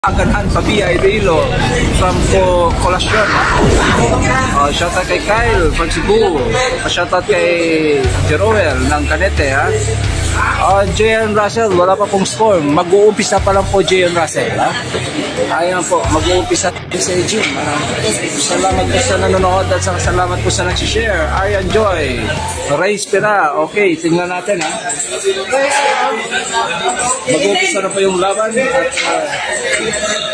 Ganahan Pabi Iloilo from Colasyon. Shoutout kay Kyle from Cebu. Shoutout kay Jeroel ng Canete, ha. J.N. Russell, wala pa pong score. Mag-uumpisa pa lang po J.N. Russell, ha. Ayan po, mag-uumpisa sa gym. Salamat po sa nanonood at salamat po sa nag-share. Arian Joy, Ray Spira. Okay, tingnan natin, ha. Mag-uumpisa na po yung laban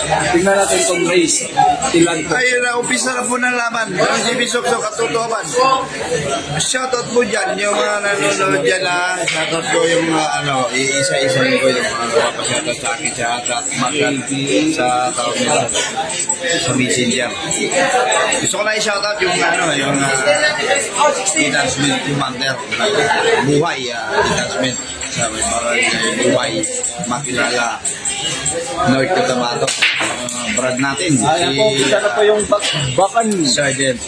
at tingnan natin itong race. Ayun na, umpisa na po ng laban. Ang GB Soksok at Tutuaban. Shoutout po dyan, yung mga nanonood dyan na shoutout ko yung isa-isa ko yung mga shoutout sa akin sa Magat sa tawag nila sa Messenger. Gusto ko na i-shoutout yung detachment commander Buhay detachment sa may barangay Buhay Makilala North Cotabato. Brad natin ayan po, kita na po yung bakan Sergeant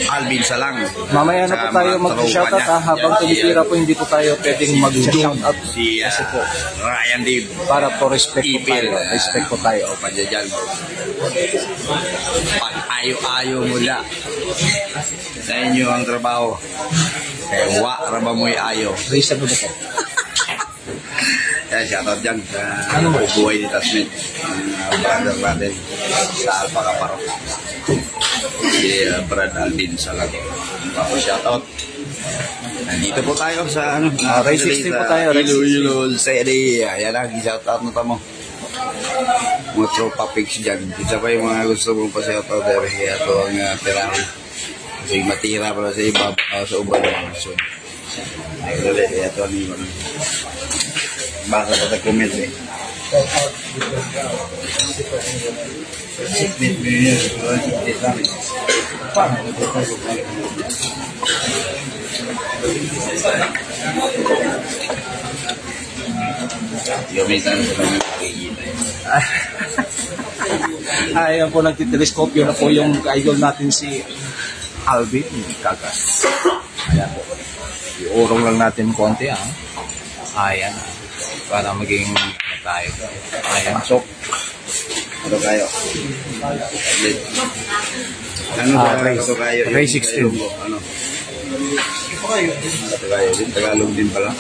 Alvin Salang. Mamaya na po tayo mag-shoutout, ha. Habang tumitira po hindi po tayo pwedeng mag-shoutout si po Ryan Dave para po respect po tayo. Respect po tayo. O padyan pag-ayo-ayo mula sa inyo ang trabaho kaya raba mo'y ayo. Race na po ba po? Kaya shoutout dyan sa Buhay Detachment brother natin sa Alpha Caparo si Brad Alvin Salang. Shoutout. Nandito po tayo sa race 16 po tayo. Iloilo City. Ayan lang, shoutout na tamo. Mga tropa pics dyan. Isa pa yung mga gusto mong pa-shoutout dahil ito ang tirahan. Kasi matira pala sa iba sa uban ng mga son. Ay, dali. Ito ang iba. Baka pa ta-comment eh. Ayan po, nagtiteleskopyo na po yung idol natin si Alvin Cagas. Ayan po. Iurong lang natin konti, ha. Ayan. Para maging tayo. Ayan. Pasok. Ano kayo? Ano kayo? Race 16. Ano? Ito kayo din. Tagalog din pala.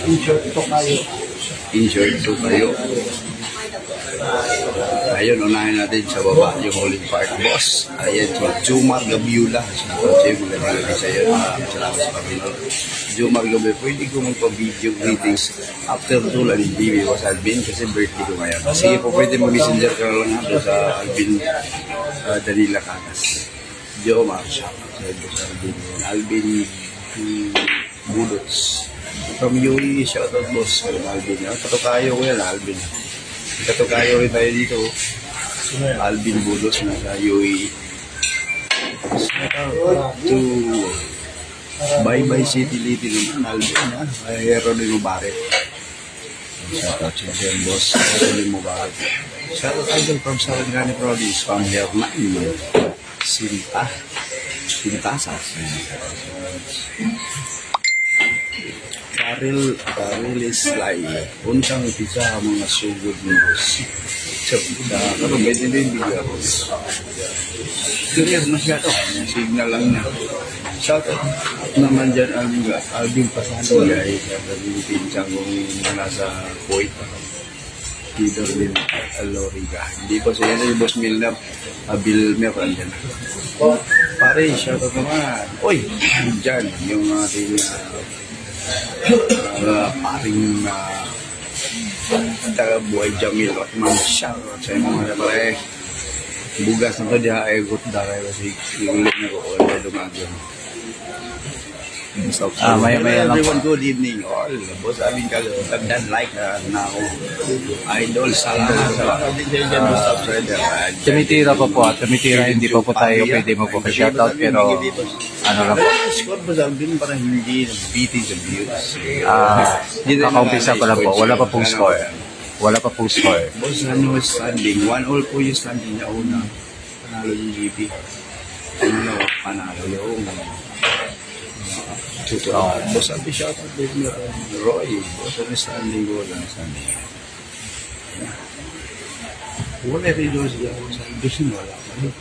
Insert to kayo. Ayun, unahin natin sa baba yung huling part, boss. Ayan, so Jumar Gabiula. Salamat sa iyo. Salamat sa Panginoon. Jumar Gabiula, pwede ko magpa-video greetings after tulan ng TV ko sa Alvin kasi birthday ko ngayon. Sige po, pwede mag-messenger ka lang natin sa Alvin Danila Cagas. Jomar siya. Sa Alvin Budots. From UAE, shoutout boss. Alvin. Katukayo ko yan, Alvin. Katukayo rin tayo dito. Alvin Budots na sa UAE. To Bye-bye City Little naman, Alvin. Hero din mo bakit. Shoutout si Jen boss. Hero din mo bakit. Shoutout idol from Sarangani Province. From here na Sintasas. Karilis Lai. Unsang pizza mga sugod mo. Sa karon medyo din bigla. Curious na siya to. Signal lang niya. Shoutout naman dyan Alvin Pasado guys. Sa pinsan kong nasa Kuwait. Leader din Aloriga. Hindi po siya yung Boss Milner. Bill Mer andyan. Pare, shoutout naman. Oy, dyan yung ating paring taga-buhay Jamil at Ma'am shoutout sa mga pare. Bugas na to diha ay gut daray kasi ulit na ko ulit dumagyan. Maya Everyone, good evening all. Boss Alvin Cagas, tagdan like na ako. Idol, salamat sa subscriber. Tumitira pa po, tumitira, hindi pa po tayo pwede magpapashoutout, pero ano lang po. Score ba sa Alvin parang hindi beating sa views? Kakaumpisa pa lang po, wala pa pong score. Wala pa pong score. Boss, ano standing? 1-1 po yung standing na una. Panalo yung GP. Panalo yung Boss Alvin, shoutout din Roy. Boss Alvin standing ko lang standing. Wala rin doon siya. Sa Indosin, wala pa rin.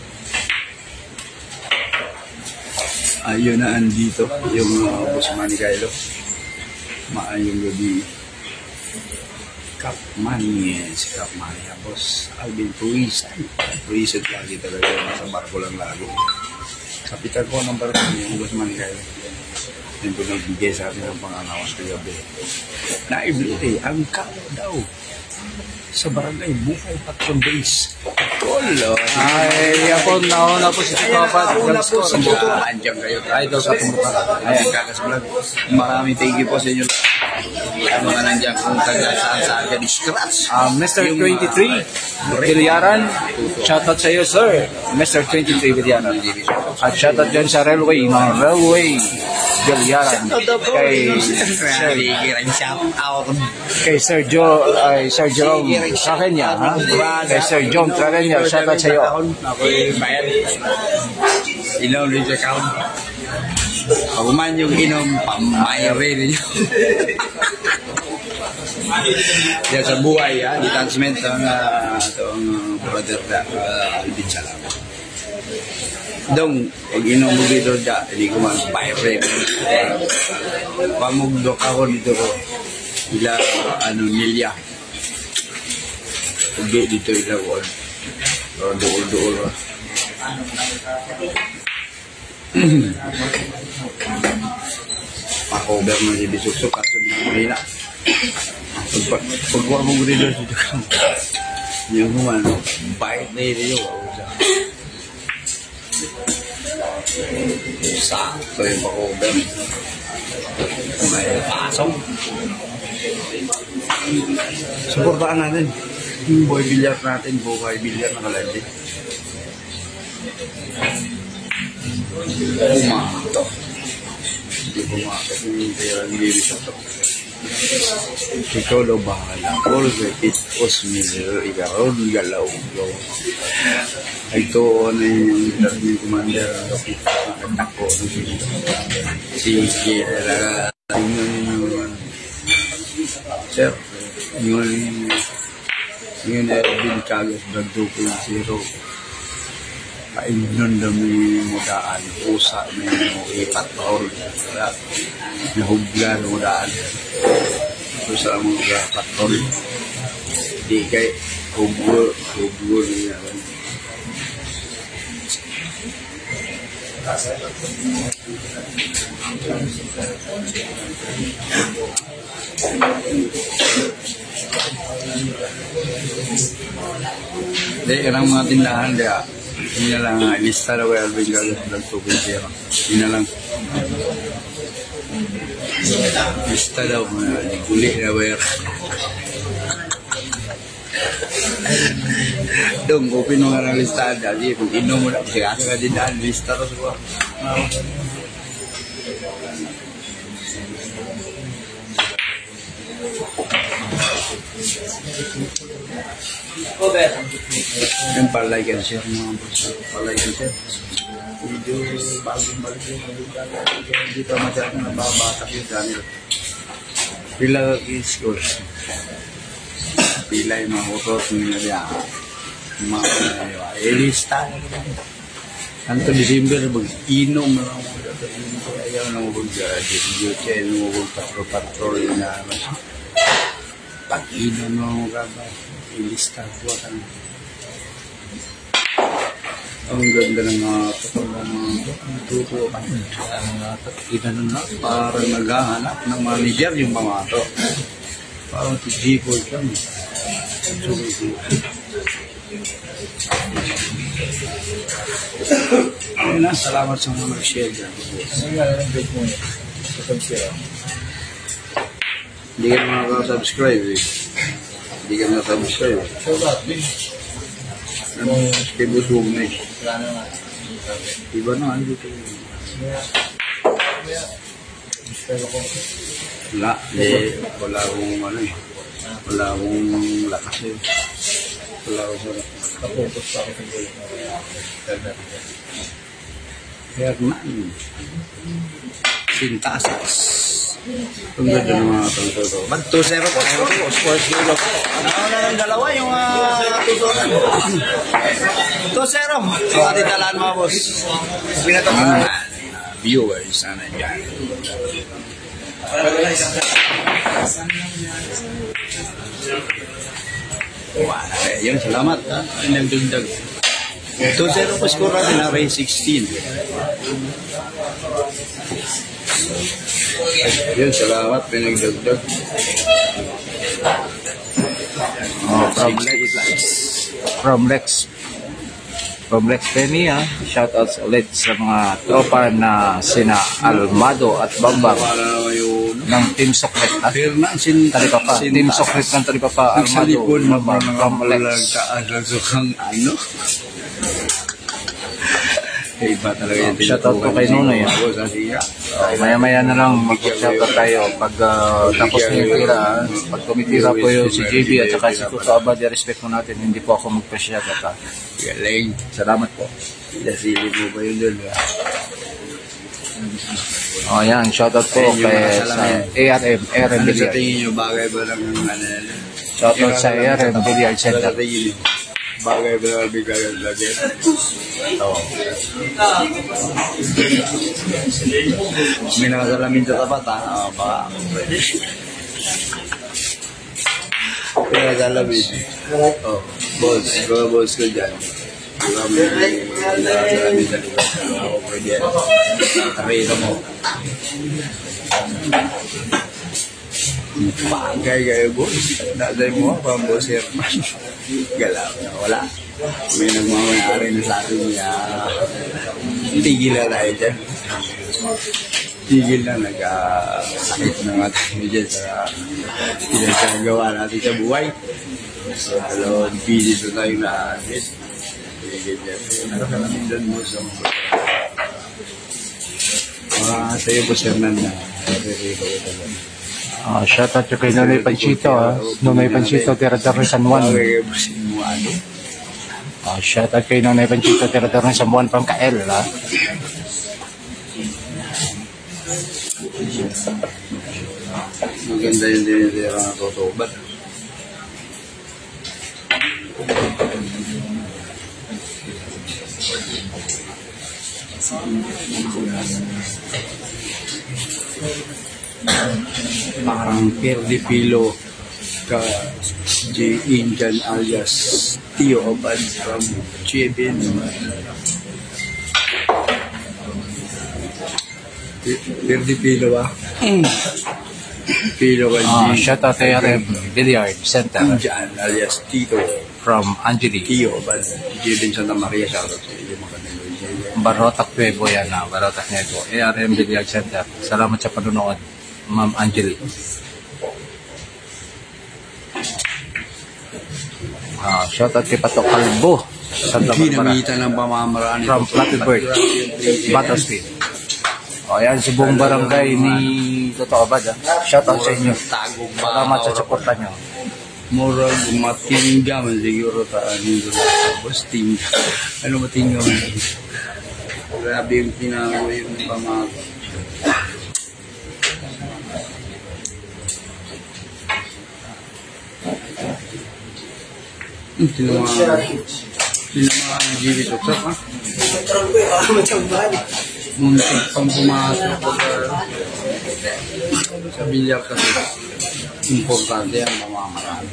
Ayun na andito yung boss Manny Kylo. Maayong gabi. Kapmani, si Kapmani, boss Alvin Puisan. Puisan lagi talaga, nasa barko lang lagi. Kapitan ko ng barko niya, yung boss Manny Kylo. Yung po nagbigay sa akin ng pangangawas ko gabi. Naibili, ang kalo daw. Sa barangay, Bukay Patron Base. Tolo. Ay, ako nauna po si Kapat. Nauna po sa buto. Andiyan kayo. Idol sa Tumuka. Ayan, Kakas Vlog. Maraming thank you po sa inyo. Ang mga nandiyan kung taga saan ka di-scratch. Mr. 23, Bilyaran. Shoutout sa iyo, sir. Mr. 23, Bilyaran. At shoutout dyan sa Railway, Bilyaran. Kay Sir Joe, Sir Jerome Trevenya, ha? Kay Sir John Trevenya, shoutout sa iyo. Ako'y bayad. Inom rin sa account. Pag man yung inom, pamayari rin yun. Yan sa buhay, ha? Detachment ang brother na Alvin Salam. Dong, pag inom mo dito dyan, hindi ko man bayari. Pamugdok ako dito ko. Ila, nilya. Udo dito ila ko. Dool. Pakover mo si Bisukso kaso hindi na. Pagkuha mong reader dito ka. Yung human, bait na yun yung sakto yung pakover. May pasong. Supportaan natin. Yung boy bilyar natin, Bukay bilyar nakalandi. Pumato. Hindi pumato. Hindi pera hindi bisa to. Ikaw daw bahala. All the it was mirror. Ikaw galaw. Ito na yung Darmin Commander. Nakita ko. Sige. Sir, yun ay Bincagas Brad 2.0. Kainon na may mudaan, pusa may ipat paul. Nahugla na mudaan. Pusa mo mga patol. Di kay huglo niya. Hindi, karang mga tindahan kaya hindi na lang, lista na kaya Alvin Gagas Vlog 2.0. Hindi na lang. Lista daw, guli na kaya. Dong, open mo nga ng listahan dati. Kung inom mo na, kasi ka din daan, lista na sa yung palike and share mga boss. Palike and share. Video bagong balik yung hindi pa masyadong nababatak yung channel. Pila school. Pila yung mga utos nila niya. Mga elista. Kanto December, mag-inom na lang. Ayaw na mag-duty, mag-patrol na. Pag-inom na mga ilista ko ang ganda ng mga tutuwa pa ang na para naghahanap ng manager yung mga ito parang G4 kami ayun na, salamat sa mga nag-share dyan hindi ka nakaka-subscribe hindi ka nakaka-subscribe kay Busog na iba na dito wala akong wala akong lakas wala akong kapotos pa ako sa goal Hernan Sintasas ang ganda ng mga tangko. Mag 2-0 po. Sports Galo. Ano na ng dalawa yung 2-0. So, ating talaan mga boss. Pinatamaan. Viewers, sana dyan. Yun, salamat. Nagdagdag. 2-0 pa score natin na Ray 16. Yun, salamat. Pinagdagdag. From Lex Penny, shoutouts ulit sa mga tropa na sina Almado at Bambang ng Team Sokret. Talipapa. Team Sokret ng Talipapa, Almado, Bambang, from Lex. Iba talaga yung shoutout ko kay Nunoy. Maya-maya na lang mag-shoutout tayo pag tapos na yung tira. Pag tumitira po yung si JB at saka si Tuto Abad, respect mo natin, hindi po ako mag-shoutout. Galing. Salamat po. Dasili mo ba yun doon? Yan, shoutout po kay ARM Sa Billiard. tingin nyo, bagay ba lang yung Shoutout sa ARM Billiard Center. Bagay ba lang bigayan lagi? Oo. May nakasalamin sa tapat, ha? Baka pwede. May nakasalamin. Oh, boss. Mga boss ko dyan. Diba may nakasalamin sa tapat. Ako pwede yan. Nakita mo. Bagay kayo, boss. Daday mo, pang boss Herman. Galaw na, wala. May nagmamayari na sa atin niya. Tigil na tayo dyan. Tigil na, nag-sakit na nga tayo dyan sa pinagkagawa natin sa buhay. So, dalawang busy na tayo na atin. Tigil dyan. Nakakalamin doon mo sa mga. Sa'yo po, Sir Nanda. Shoutout kay Nonoy Panchito, Nonoy Panchito, Tirador ng San Juan. Shoutout kay Nonoy Panchito, Tirador ng San Juan, Pangkael. Maganda yung dinitira ng Totobat. Parang Perdipilo ka J. Indian alias Tio Abad from Chibin. Perdipilo ba? Pilo ka J. Shoutout kay ARM Billiard Center. Indian alias Tito From Angelique. Tio Abad. Chibin Santa Maria. Shoutout sa iyo. Barotac Nuevo yan na. Barotac Nuevo. ARM Billiard Center. Salamat sa panunood, Ma'am Angelique. Shoutout kay Pato Calvo. Santa Barbara. Ginamitan ng pamamaraan From Flappy Bird. Battlefield. Yan si buong barangay ni Toto Abad. Shoutout sa inyo. Salamat sa suporta nyo. Moral, matingga man siguro nito sa boss tingga. Ano matingga man? Grabe yung tinago yung pamago. Tinamaan ang GB Tuksak, ha? Muntik pang pumasok sa bilyar kasi importante ang mamamaraan.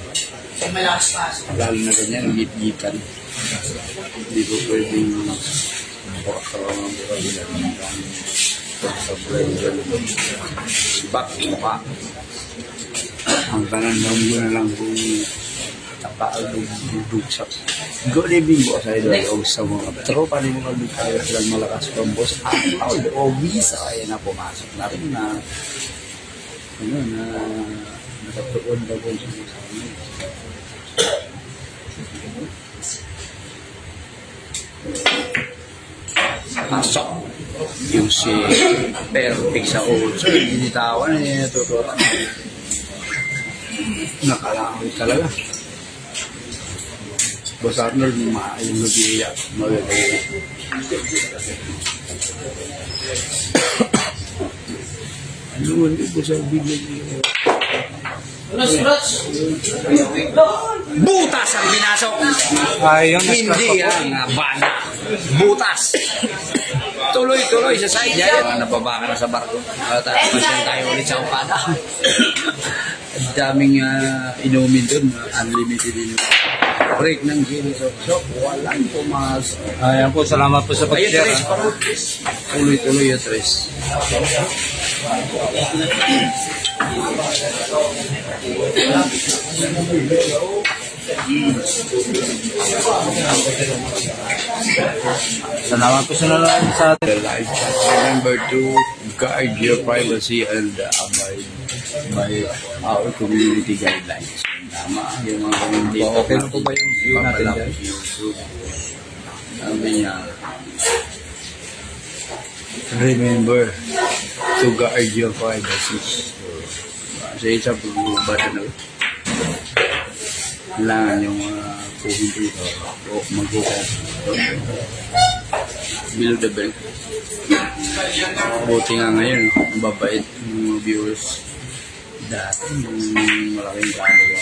Lalo na ganyan, git-gitan. Hindi ko pwedeng pakakarang ng buka-bilang sa blender. Back, mukha. Ang kanan lang mo na lang kung napaalog-dudugsak. Good evening, boss. I don't know sa mga tropa ni mga tayo silang malakas pang boss. O visa kaya na pumasok na rin na nakatuon na po siya sa amin. Pasok yung si Perfect sa old. So, binitawan na niya natutuwa. Nakalangoy talaga. Boss Arnold, yung nag-iiyak. Magagay. Ano, hindi po sa bigyan niya. Butas ang pinasok. Ayun, Hindi ang banda. Butas. Tuloy-tuloy sa side. Yan. Napabaka na sa barko. Pasyal tayo ulit sa upada. Ang daming inumin dun. Unlimited inumin. Break ng gin. So, walang pumasok. Ayan po, salamat po sa pag-share. Ayun, Tres. Tuloy-tuloy yung Tres. Salamat po sa nanonood sa atin. The live chat. Remember to guard your privacy and abide by our community guidelines. Tama, yung mga community. Okay na po ba yung view natin dyan? Sabi niya, remember to guard your privacy. Sa isa po bumabasa na kailangan yung mga puhin dito o mag-hook below the belt. Buti nga ngayon, mababait yung mga viewers. Dati yung malaking camera.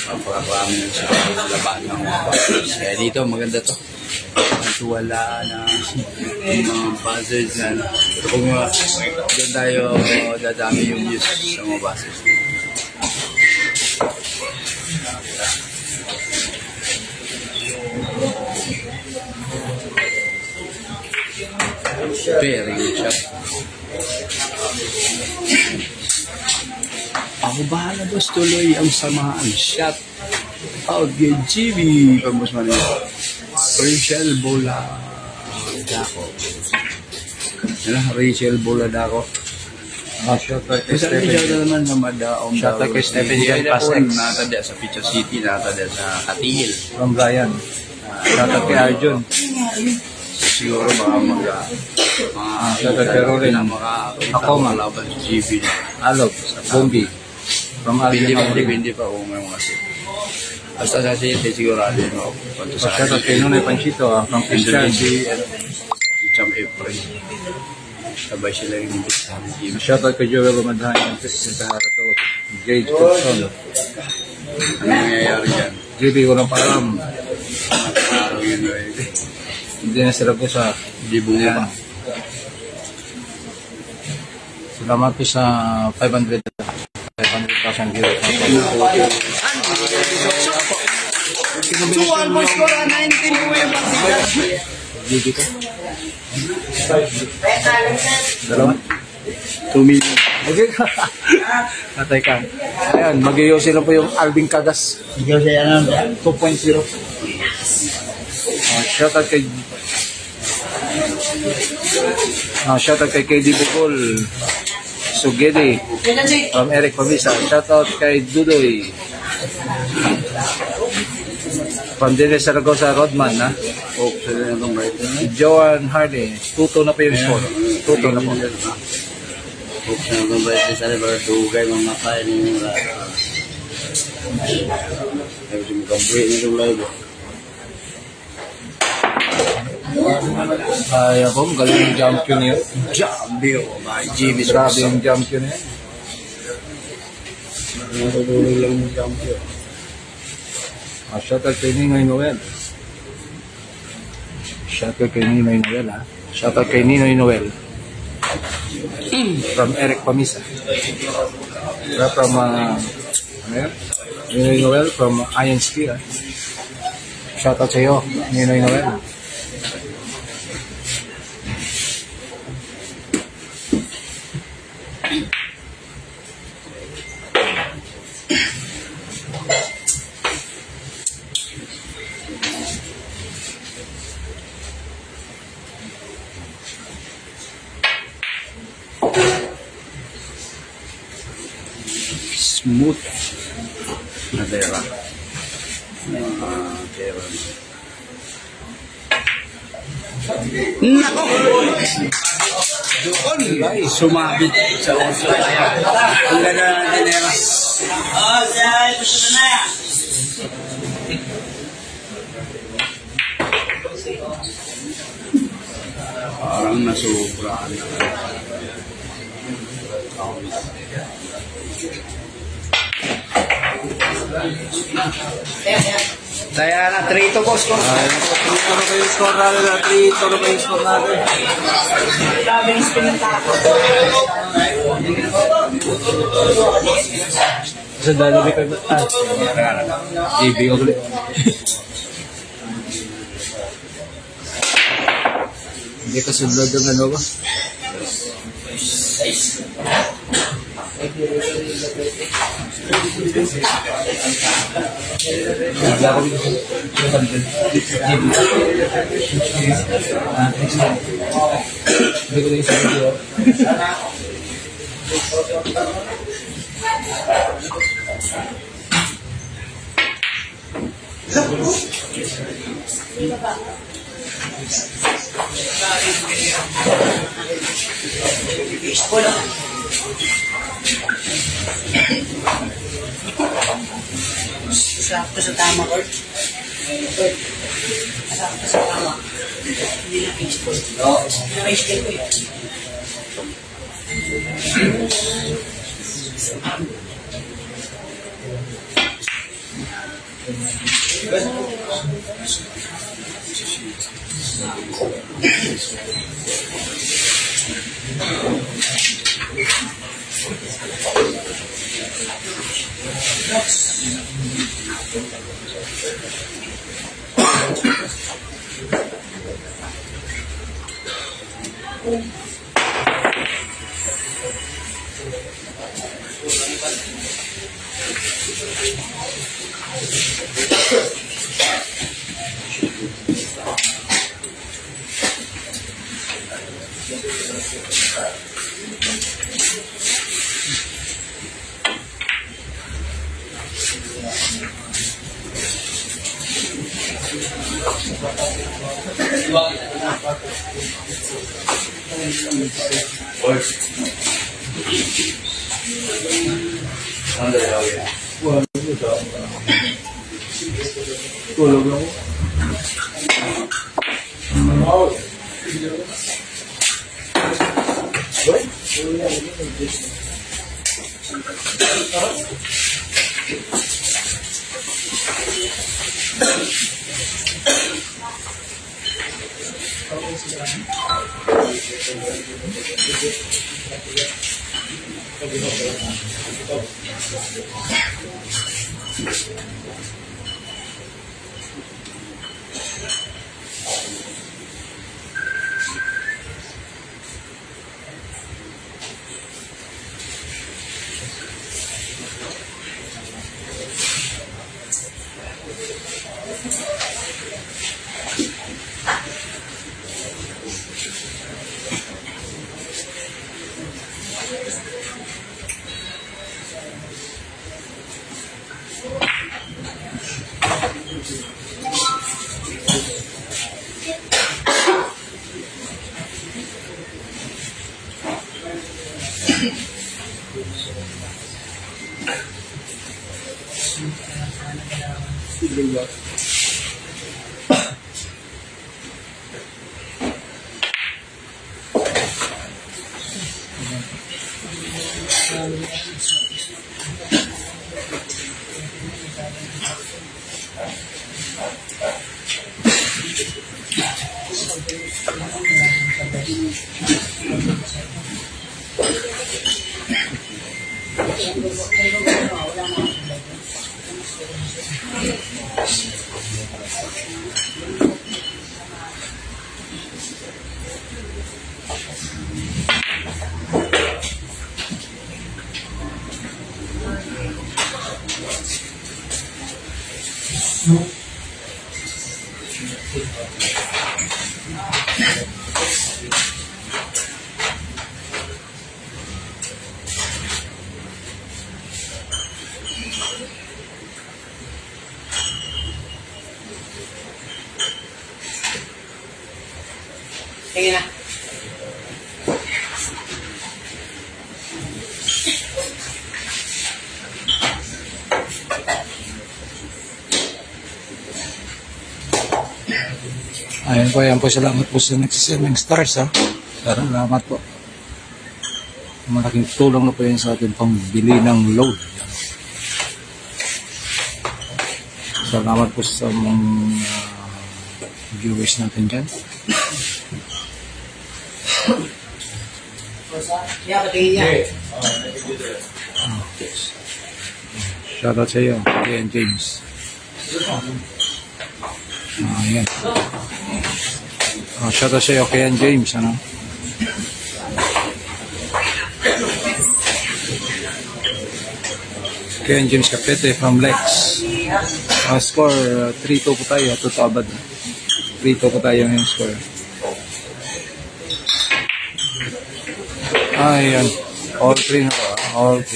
Papakarami ng sa laban ng mga buzzers. Kaya dito maganda to. At wala na yung mga buzzers na pero kung doon tayo dadami yung views sa mga buzzers. Very good shot. Ako bahala boss, tuloy ang samahan. Shot out kay GB. Pagmas man yun. Rachel Boladako. Rachel Boladako. Shot out kay Isa rin siya naman na madaong Shot out kay Stephen Jan Passex. Natadya sa Picho City, natadya sa Katil. From Brian. Shot out kay Arjun. Siguro baka Shot out kay Rory. ako malaban sa GB. Alok. Bombi. From Alvin. Hindi pa kung may mga sit. Basta sa city, sigurado yun ako. Shot out kay Nunay Panchito. From Christian. Si Cham April. Sabay sila yung imbis sa GB. Shot out kay Joel Umadhan. Yung Christian Taharato. Gage Coulson. Ano nangyayari dyan? GB walang param. Araw yun eh. Hindi na sila po sa Hindi bumaba. salamat po sa 500,000 viewers. Tuwan mo score 19 po yung partida. GB ko. Dalawa. 2 million. Okay ka. Natay ka. Ayan, mag-iossi lang po yung Alvin Cagas. 2.0. Shoutout kay shoutout kay KD Bukol Sugedi from Eric Pamisa. Shoutout kay Dudoy from Dennis Zaragoza Rodman na Joan Hardy. Tuto na po yung score. Tuto na po. Buksan ang bayad sa river, dugay mga kain ng mga ay sumikambuhi nitong live. Ay ako, galing yung champion niya. Jambio, my GB. Grabe yung champion niya. Natulog lang yung jambio. Shoutout kay Ninoy Noel. Shoutout kay Ninoy Noel ha. Shoutout kay Ninoy Noel. From Eric Pamisa. From ano yan? Ninoy Noel from INSP ha. Shoutout sa iyo, Ninoy Noel. Smooth na tera. Nako! Doon! Sumabit sa oso. Ang ganda na tinera. Parang nasubraan na. Daya na, 3-2 boss ko. 3 to na kayo score natin na 3 to na kayo score natin. Sa dalabi kayo ba? JB ko ulit. Hindi ka sunod yung ano ba? Sakto sa tama ko. Sakto sa tama. Hindi na baseball. Baseball ko yun. Sige na. Ayan po, salamat po sa nagsisending stars ha. Salamat po. Malaking tulong na po yan sa ating pambili ng load. Salamat po sa mga viewers natin dyan. Shoutout sa iyo, Ian James. Ayan. Shoutout sa iyo, Ian James. Ano? Ian James Capete from Lex. Score 3-2 po tayo. Toto abad. 3-2 po tayo yung score. Ayan. All 3 na po. All 3.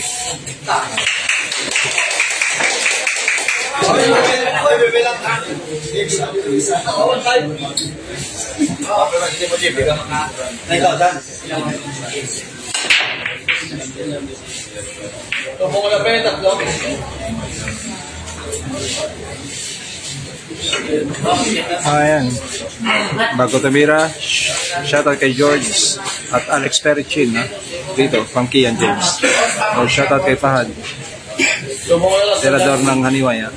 Ayan. Bago tumira, shoutout kay George at Alex Perichin, ha? Dito, from Kian James. O shoutout kay Fahad, tirador ng Haniway, ha?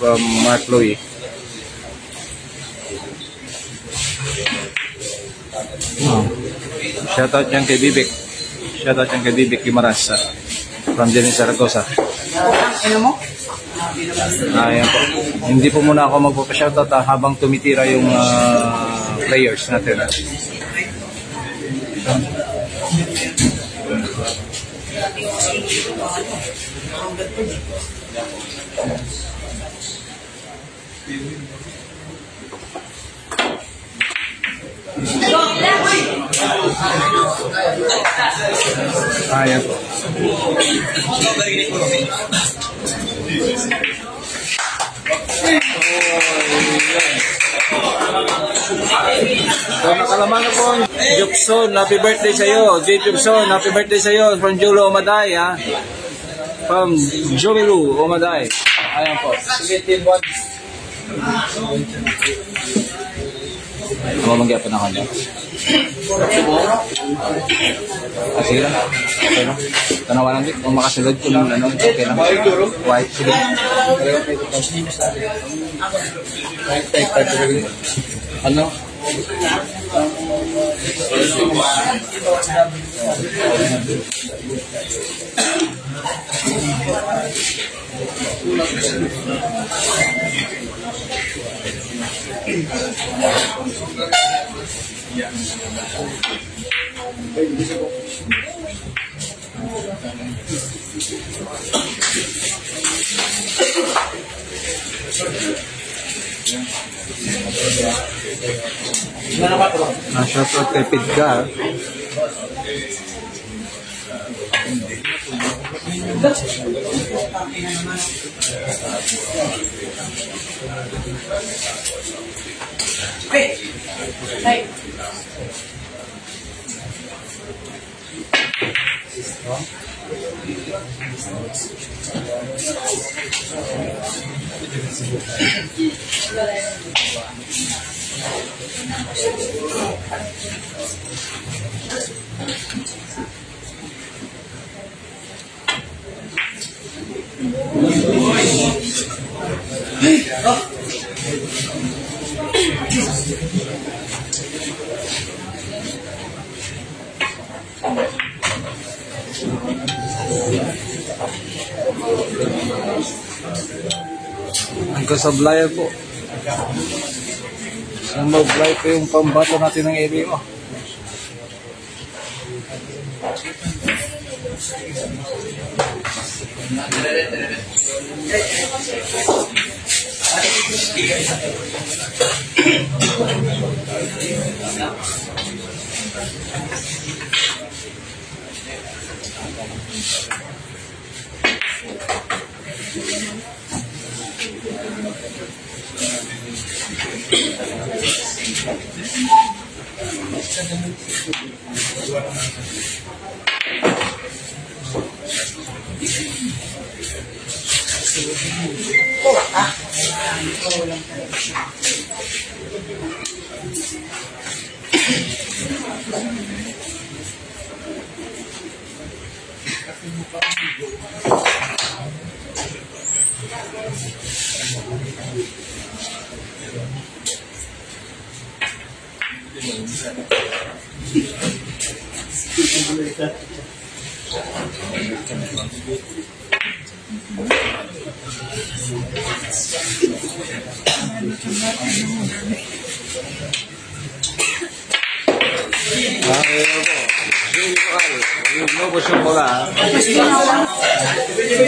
From Mark Louie. Shoutout yan kay Bibik. Shoutout yan kay Bibik Gimaras, ha? From Dennis Zaragoza. Ayan po. Hindi po muna ako magpapashoutout habang tumitira yung players natin. Ayan po. So nakalaman na po Jupson, happy birthday sa iyo. J. Jupson, happy birthday sa iyo from Julo Omaday, ha? From Jomilu Omaday. Ayan po. Sige, team 1. Mamangyapan ako niya. Sige lang. Okay lang. Tanawanan din. Kung makasunod kung ano, okay lang. White. Sige. Ano? Shoutout kay Pidga. Ang kasablaya po. Samablay po yung pambato natin ng LBO.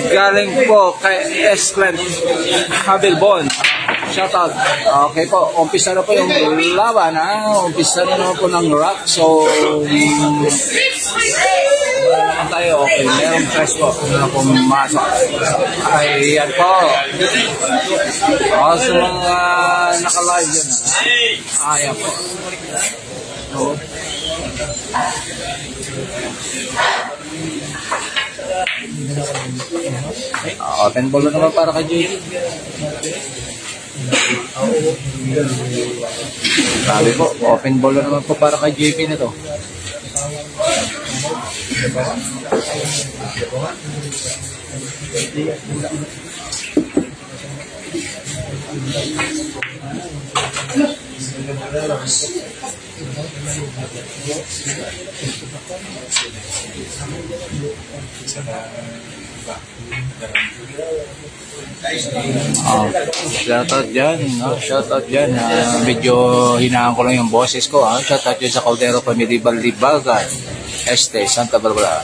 Galing po kay Esclant Habilbon. Shoutout. Okay po, umpisa na po yung laban ha. Umpisa na naman po ng rock. So, naman tayo. Okay, merong press po na pumasok. Ayan po. Sa mga naka-live yun ha. Ayan po. So, open ball na naman para kay JP. Sabi po, open ball na naman po para kay JP na to. Shoutout dyan, no? Shoutout dyan. Medyo hinahan ko lang yung boses ko. Shoutout dyan sa Caldero Family Balibagan Este, Santa Barbara.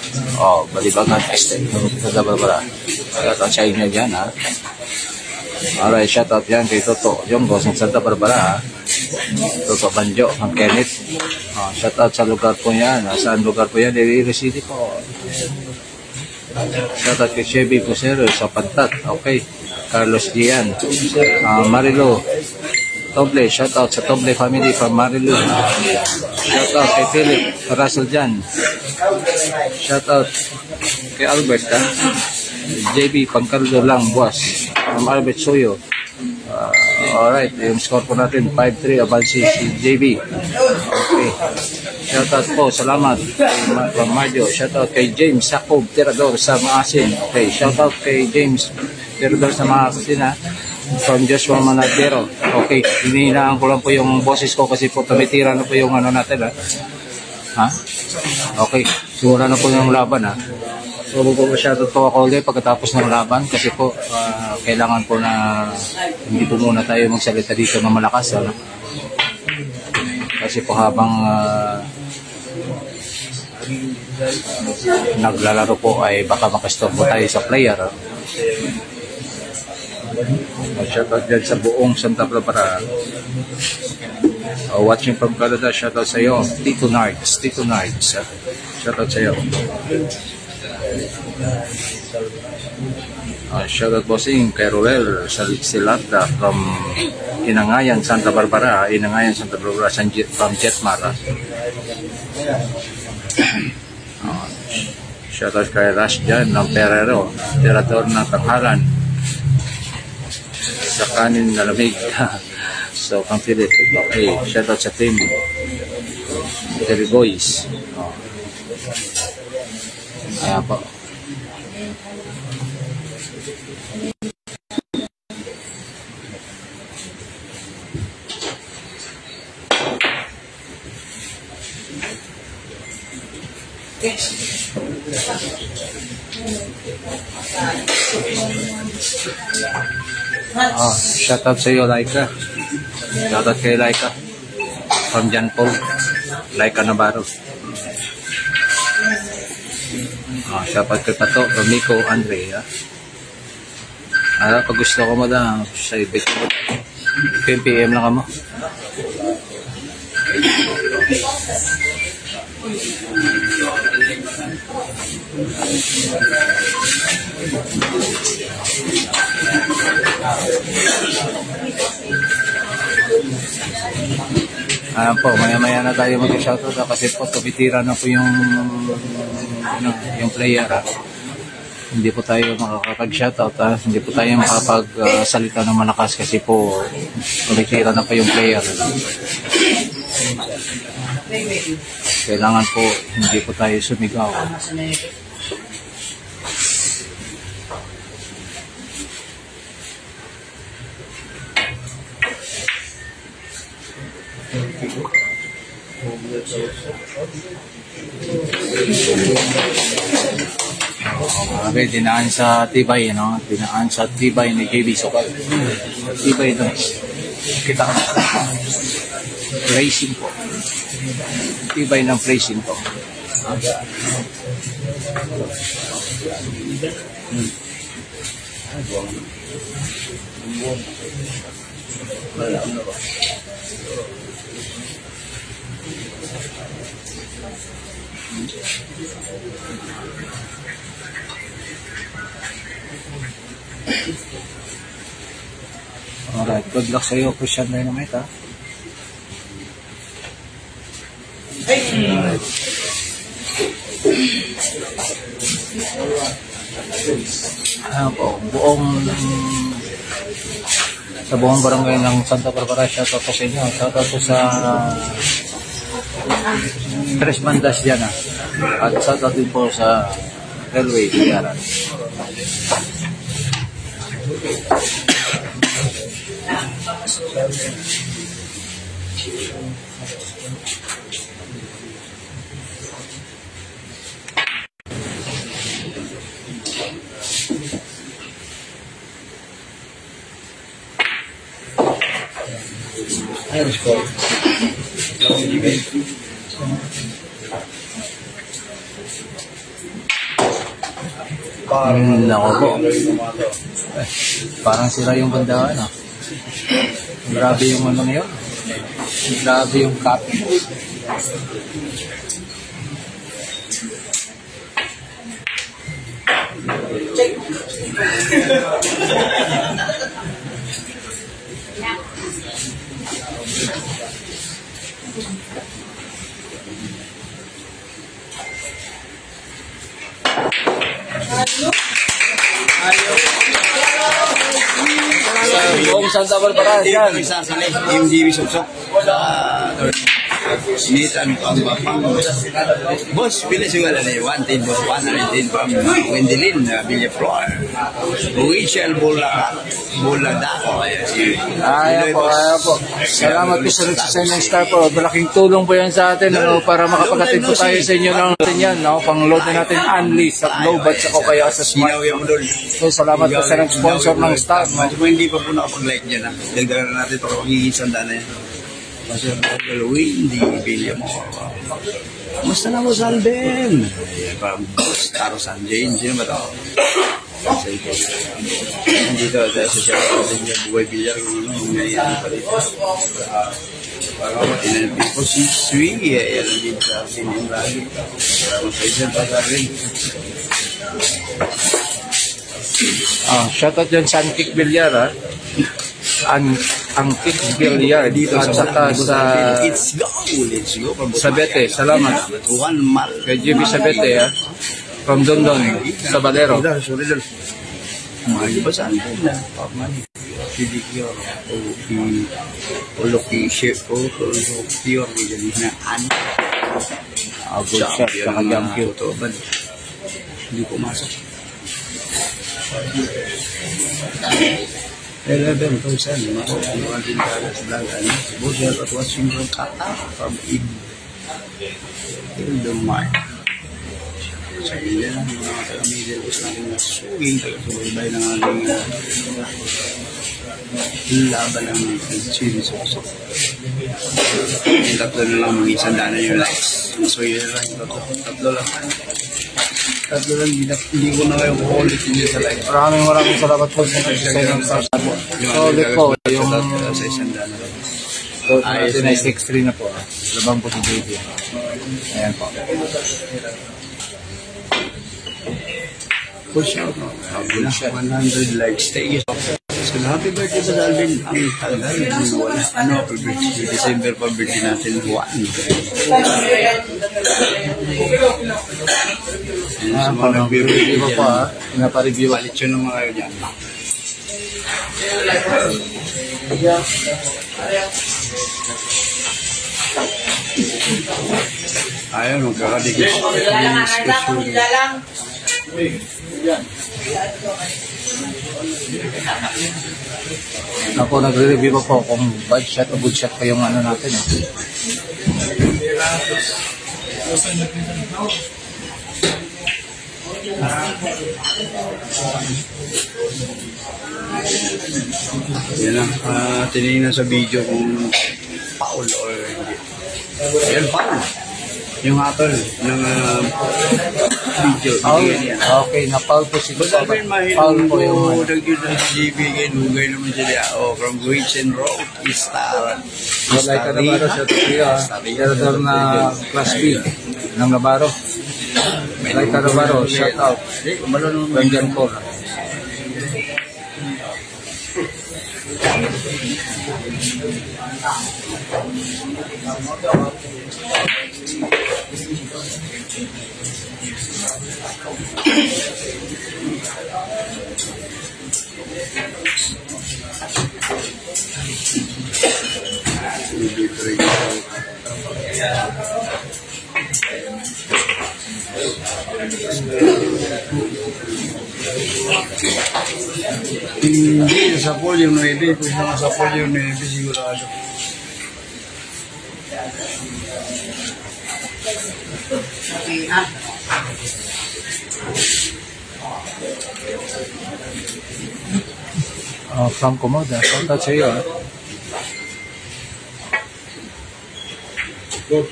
Balibagan Este, Santa Barbara. Shoutout sa inyo dyan, ha? Alright, shoutout dyan kay Toto Jonggo sa Santa Barbara, ha? Toto Banjo, ang Kenneth. Shoutout sa lugar po yan. Saan lugar po yan? Iloilo City po. Shoutout kay Chevy Pusero sa Pantat. Okay. Carlos Gian. Marilo Toble. Shoutout sa Toble family from Marilo. Shoutout kay Philip Russell Jan. Shoutout kay Albert. JB Pangkaldo lang, boss. Albert Soyo. Alright, yung score po natin 5-3 abansi si JB. Okay. Shoutout po, salamat kay Mario. Shoutout kay James Jacob Tirador sa Maasin. Okay, shoutout kay James Tirador sa Maasin, ha? From Joshua Manadero. Okay, hinihinaan ko lang po yung boses ko kasi po tumitira na po yung ano natin, ha? Okay, simula na po yung laban, ha? So, shoutout po ako ulit pagkatapos ng laban kasi po kailangan po na hindi po muna tayo magsalita dito ng malakas, ano? Kasi po habang naglalaro po ay baka makastorbo tayo sa player. Shoutout dyan sa buong Santa Barbara. Watching from Canada, shoutout sa iyo. Tito Nards. Shoutout sa iyo. Shoutout bossing kay Roel Silata from Inangayan, Santa Barbara. From Jetmar. Shoutout kay Rash Jan ng Perero, Tirador ng Tanghalan. Sa kanin na lamig. So, kang Philip. Okay, shoutout sa team Terry Boys. Ayan po. Shoutout sa iyo, Laika. Shoutout kay Laika from Jan Paul, Laika Navarro. Shoutout kay Pato from Nico Andre. Pag gusto ko mo na sa ibig 10 PM lang mo. Ayan po, maya-maya na tayo mag-shoutout kasi po tumitira na po yung player. Hindi po tayo makakapag-shoutout, hindi po tayo makapag-salita ng malakas kasi po tumitira na po yung player. Kailangan po hindi po tayo sumigaw. Okay, dinaan sa tibay, no? Dinaan sa tibay ni JB Sokal. Tibay ito. Kita ka. Racing po. Tibay ng racing po. Alright, good luck sa iyo, Christian Dynamite, ha? Sa buong barangay ng Santa Barbara, shoutout po sa inyo. Shoutout po sa Tres Bandas dyan, ha? At shoutout din po sa Railway Bayaran. Ayos ko. Nako po. Parang sira yung bandaan, ha? Grabe yung ano ngayon. Grabe yung copy. Buong Santa Barbara, yan. Isasali, MGB Suksok. Sinitan ko ang bapang. Boss, pila sigala na yung 110, boss, 110 from Wendelin, Villaflor. Rachel Buladako. Ayaw po. Salamat po sa nagsasend ng Star po. Malaking tulong po yan sa atin, ano, para makapaghatid po tayo sa inyo ng yan, no? Pang-load na natin Anli sa Globe at saka kaya sa Smart. So, salamat po sa nag-sponsor ng Star. Kung hindi pa po nakapag-like dyan, dagdagan na natin para magiging na yan. Kasi Halloween, hindi bilya mo. Musta na mo, Salben? Parang Taro San James, yun ba ito? Nandito tayo sa siya natin niya buhay bilyar kung ano, ngayon pa dito. Parang inanapin ko si Sui, yan din sa sinin lagi. Parang sa isang pagkarin. Shoutout dyan sa Antique Villar, ha? Antique Villar dito at saka sa Sabete. Salamat. Juan Mal. Kay JB Sabete, ha? From Dondon, sa Valero. Mga iba saan din na pamani. Pidikyo o location o location na ano. Good shot. Nakagam cute. Hindi pumasok. 11,000. Mga din talas lang. Buddha at watching from Kata from Ildomar. Sa iya lang yung mga taga-Middle East natin na suging taga-subaybay ng ating laban ng Chinisosok. Yung tatlo na lang mga isang dana yung likes. So yun lang yung tatlo lang. Tatlo lang, hindi ko na kayo ulit hindi sa likes. Maraming salamat po sa nag-send ng Star po. So ulit po, yung sa isang dana. So, natin ay 6-3 na po. Labang po si JB. Ayan po. Push out. 100 likes. Thank you. So, happy birthday ba sa Alvin? Ang tagal. Wala. Ano, happy birthday? December pa birthday natin. 1. Nag-review pa po, ha? Pinapareview. Palit yun ng mga kayo dyan. Ayun, magkakadikis. Ako nagre-review po kung bad shot o good shot pa yung ano natin eh. Yan lang, tinignan sa video kung foul or hindi. Ayan, foul. Yung hatol, yung video. Okay, na-foul po si Basta Foul foul po yung nag-yun sa GBK, hugay naman sila. From Witch and Road, Star. Walay ka Navarro sa Tokyo. Terador na Class B ng Navarro. Walay ka Navarro, shout out. Brendan Paul. Hindi, sa pool yung 9. Kung sa pool yung 9, sigurado. Okay, ah. From Komoda, shout out sa iyo.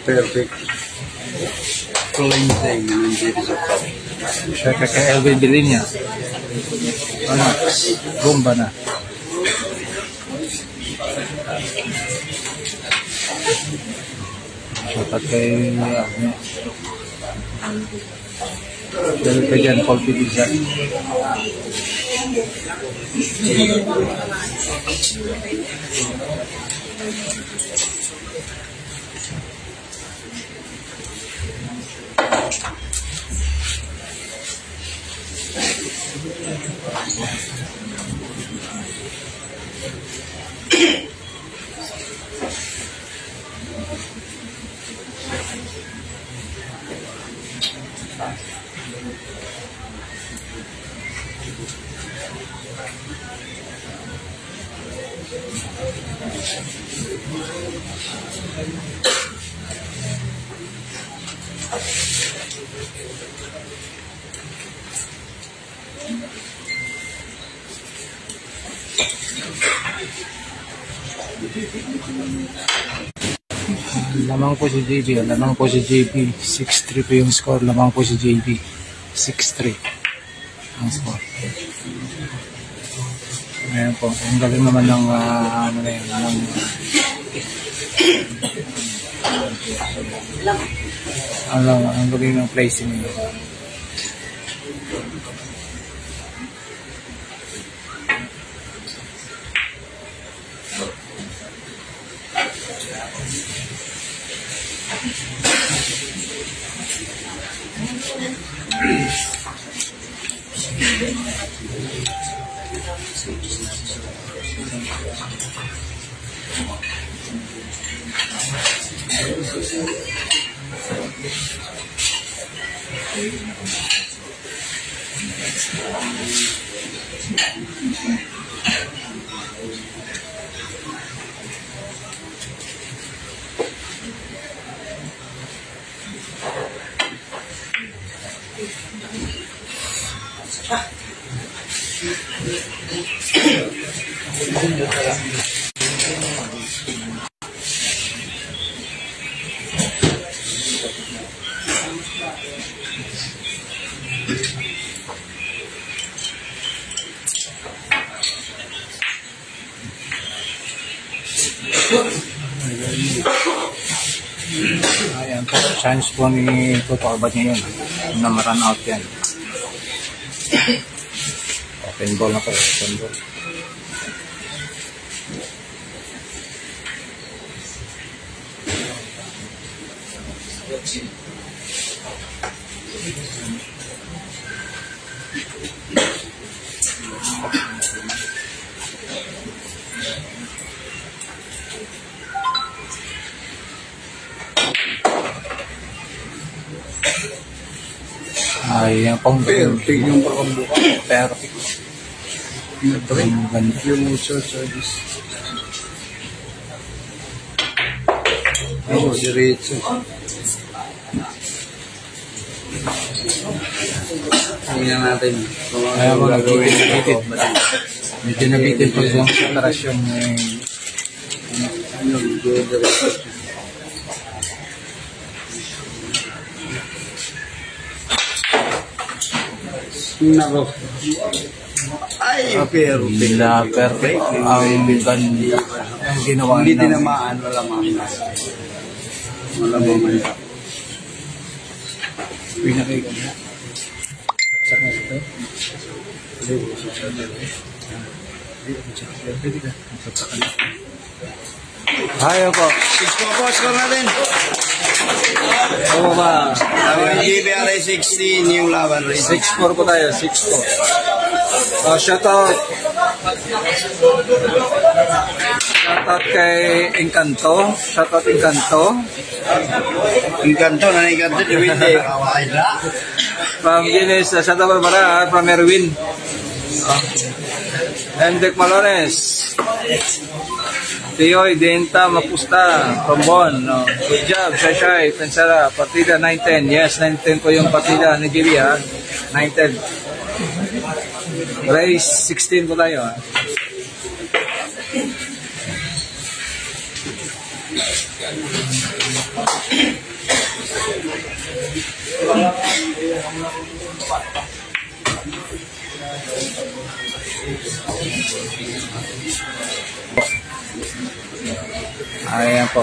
Perfect. Cleansing ng Davis of Top. Shout out kay Elvin Bilinia. Ano? Rumba na. Shout out kay Shout kay Jan Paul Piliza. Lamang po si JB, lamang po si JB, 6-3 po yung score, lamang po si JB, 6-3 ang score. Ayan po, ang galing naman ng ano na yun, ang galing ng placing nila. Ayan po, chance po ni Toto Abad niya yun na ma-run out yan. Open ball na po, open ball. Ay, yung pang Perfect yung pakambuka. perfect. Ang ganda. Yung short service. Oh, diretso. Tingnan natin. Kaya mo nabitin. Medyo nabitin po yung saturasyon. Diretso. Nako. Ay, pero Bila perfect. Ang ganda. Ang ginawa hindi ng tinamaan, wala mamas. Wala ba man. pinakikita. Saka ito. Ayaw po. 6 po, score natin. Oo ba? GBRA 60, new laban rin. 6-4 po tayo. 6-4. Shoutout. Shoutout kay Encanto. Shoutout Encanto. Encanto, Encanto, hindi. From Guinness, shoutout para from Erwin. Hendrik Malones. Tioy, Denta, Mapusta, Tombon, no. Good job, Shashay, Pensara, partida 9-10. Yes, 9-10 po yung partida ni GB, ha. 9-10. Race 16 po tayo, ha. Ayan po.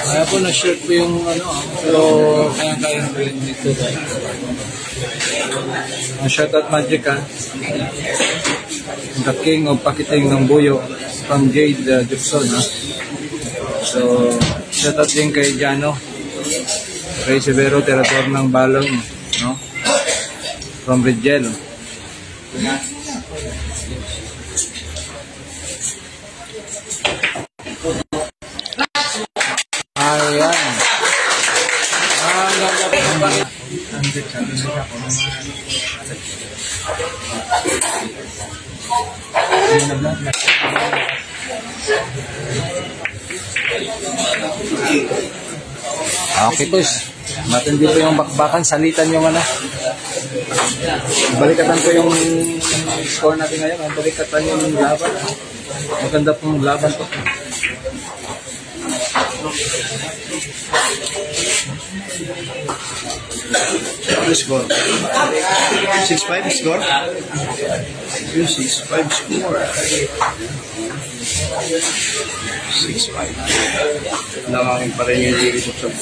Kaya po na-shirt po yung ano, pero kaya-kaya po yung dito. Shoutout Magic, ha. The King of Pakiting ng Buyo from Jade Gibson, ha. So, shoutout din kay Jano. Ray Severo, Terator ng Balong, no? From Rigel. Ayan. Ganda po ng bangit. Okay, boys. Matindi po yung bakbakan. Salitan yung ano. Balikatan po yung score natin ngayon. Balikatan yung laban. Maganda pong laban po. Ano score? 6-5 score? Yung 6-5 score. 6-5. Nakangin pa rin yung liris of some.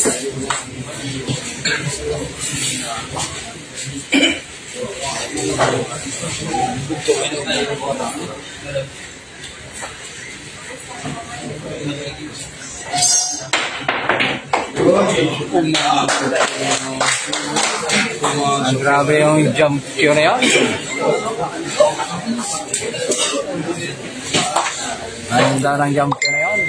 Grabe yung jump cue na yan. Ang darang jump cue na yan.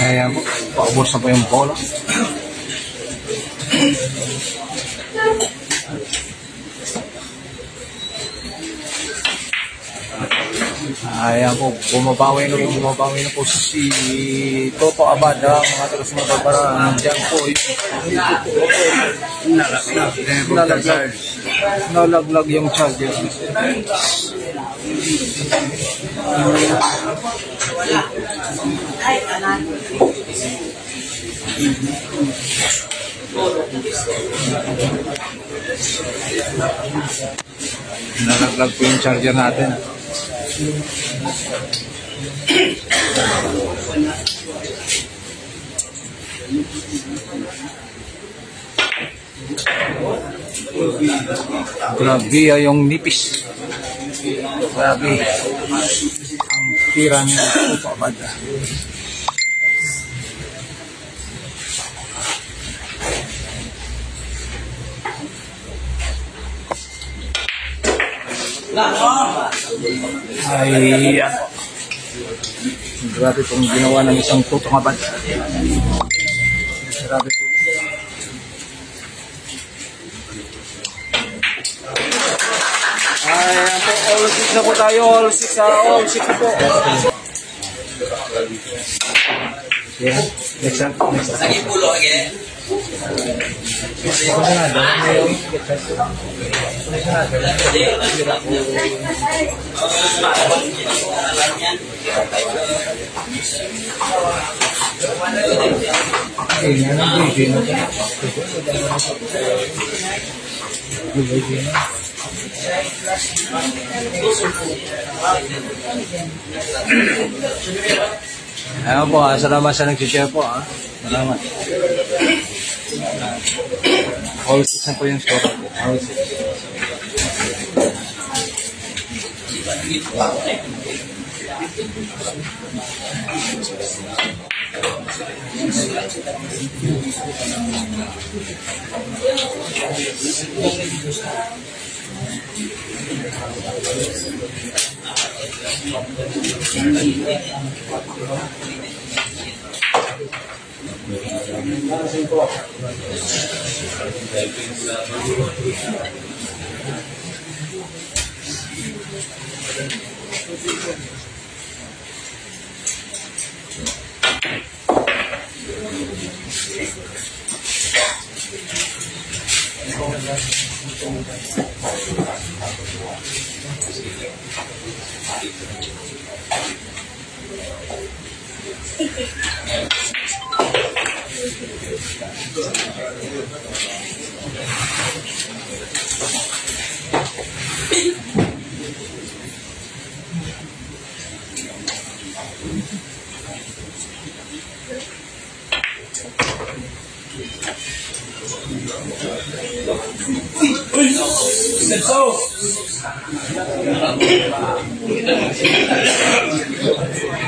Ayan po, paubos na po yung bola. Ayan po, bumabawi na po si Toto Abad, mga taga-sumunod para nandiyan po nalaglag yung charger. Nalaglag po yung charger natin. Grabe yung nipis. Grabe ang tira niya po Abad. Ay, grabe pong ginawa ng isang Toto Abad. Grabe po. Ayan po, all 6 na po tayo, all 6 na po. Yeah, next up. Lagi pulo again. Ayan po, salamat sa nag-share po. Salamat. All 6 na po yung score. All 6.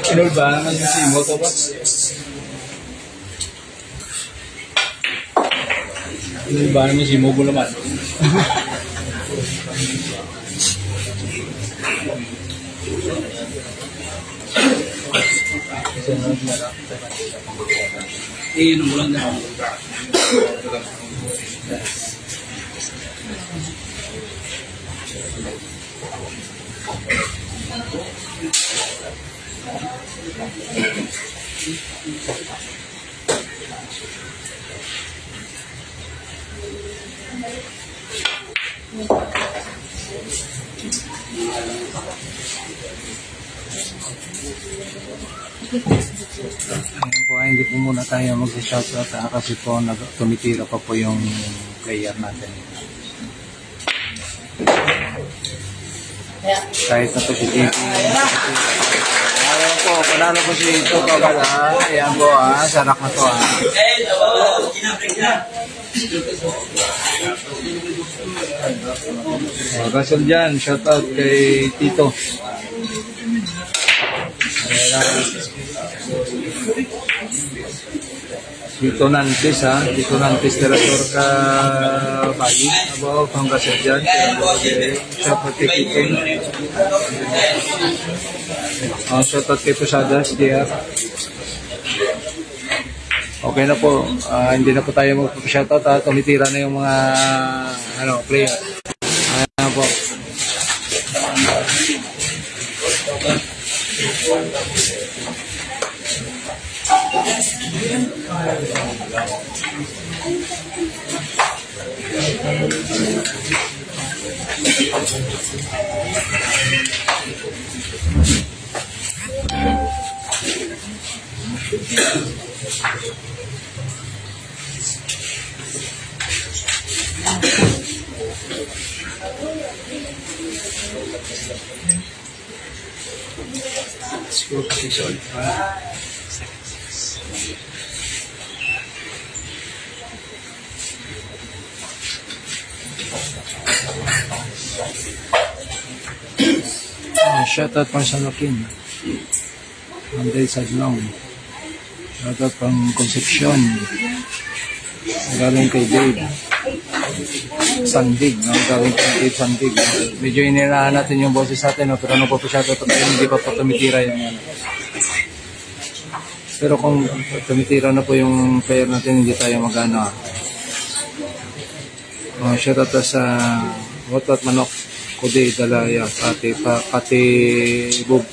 Kinulbahan ng simo to ba? Kinulbahan ng simo ko naman. Iinom mo lang na. Ayan po, hindi po muna tayo mag-shoutout kasi po tumitira pa po yung player natin. Kahit na po si JP. Ayan po, panalo po si Ito Kabala. Ayan po sarak na to Russell dyan, shoutout kay Tito. Tito Nantes Tito Nantes Terator ka Bali. Abo, congrats dyan. Shoutout kay Tito. Shoutout kay Posadas, DR. Okay na po. Hindi na po tayo magpapashoutout tumitira na yung mga player. Ayan po. Score position. Shoutout from San Joaquin. Monday Sadlong. Shoutout from Concepcion. Galing kay Dave Sandig. Galing kay Dave Sandig. Medyo inirahan natin yung boses natin. Pero ano po shoutout tayo, hindi pa po tumitira yung Pero kung tumitira na po yung player natin, hindi tayo mag-ano. Shoutout sa Watat Manok. Kude Dalaya, pati bubog.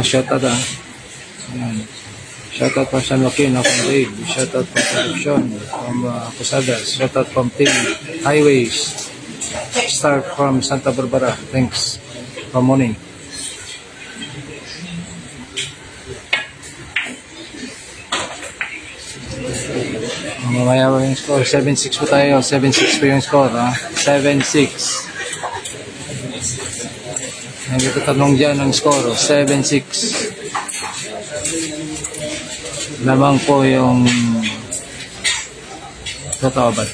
Shoutout Shoutout from San Joaquin, from Dave. Shoutout from Concepcion, from Posadas. Shoutout from Team Highways. Star from Santa Barbara. Thanks. From Moni. Mamaya yung score, 7-6 po tayo, 7-6 po yung score, 7-6. Nagtatanong dyan ang score, 7-6. Lamang po yung tatawaban.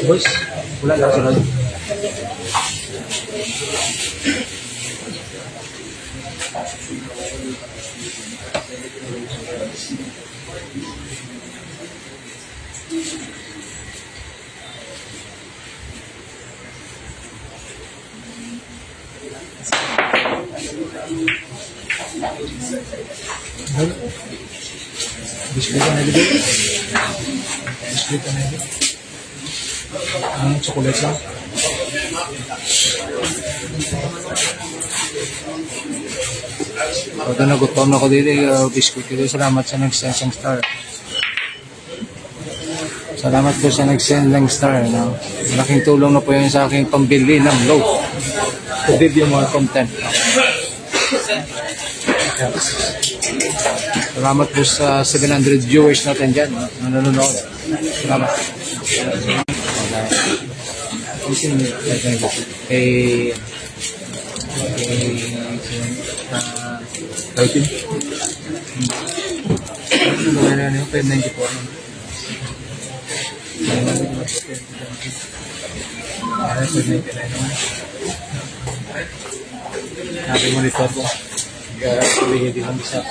Boys, wala lang sunod. Biskuit na nilibig. Biskuit na nilibig. Ang chocolate lang. Ito na, gutom na ko dito. Biskuit dito. Salamat sa nag-send ng star. Salamat po sa nag-send ng star. No? Malaking tulong na po yun sa aking pambili ng load. To give you more content. Salamat po sa 700 viewers natin dyan. Nanonood. Salamat. Kay 13. Kay 94. Nabi monitor ko. Sabihin din ang bisa.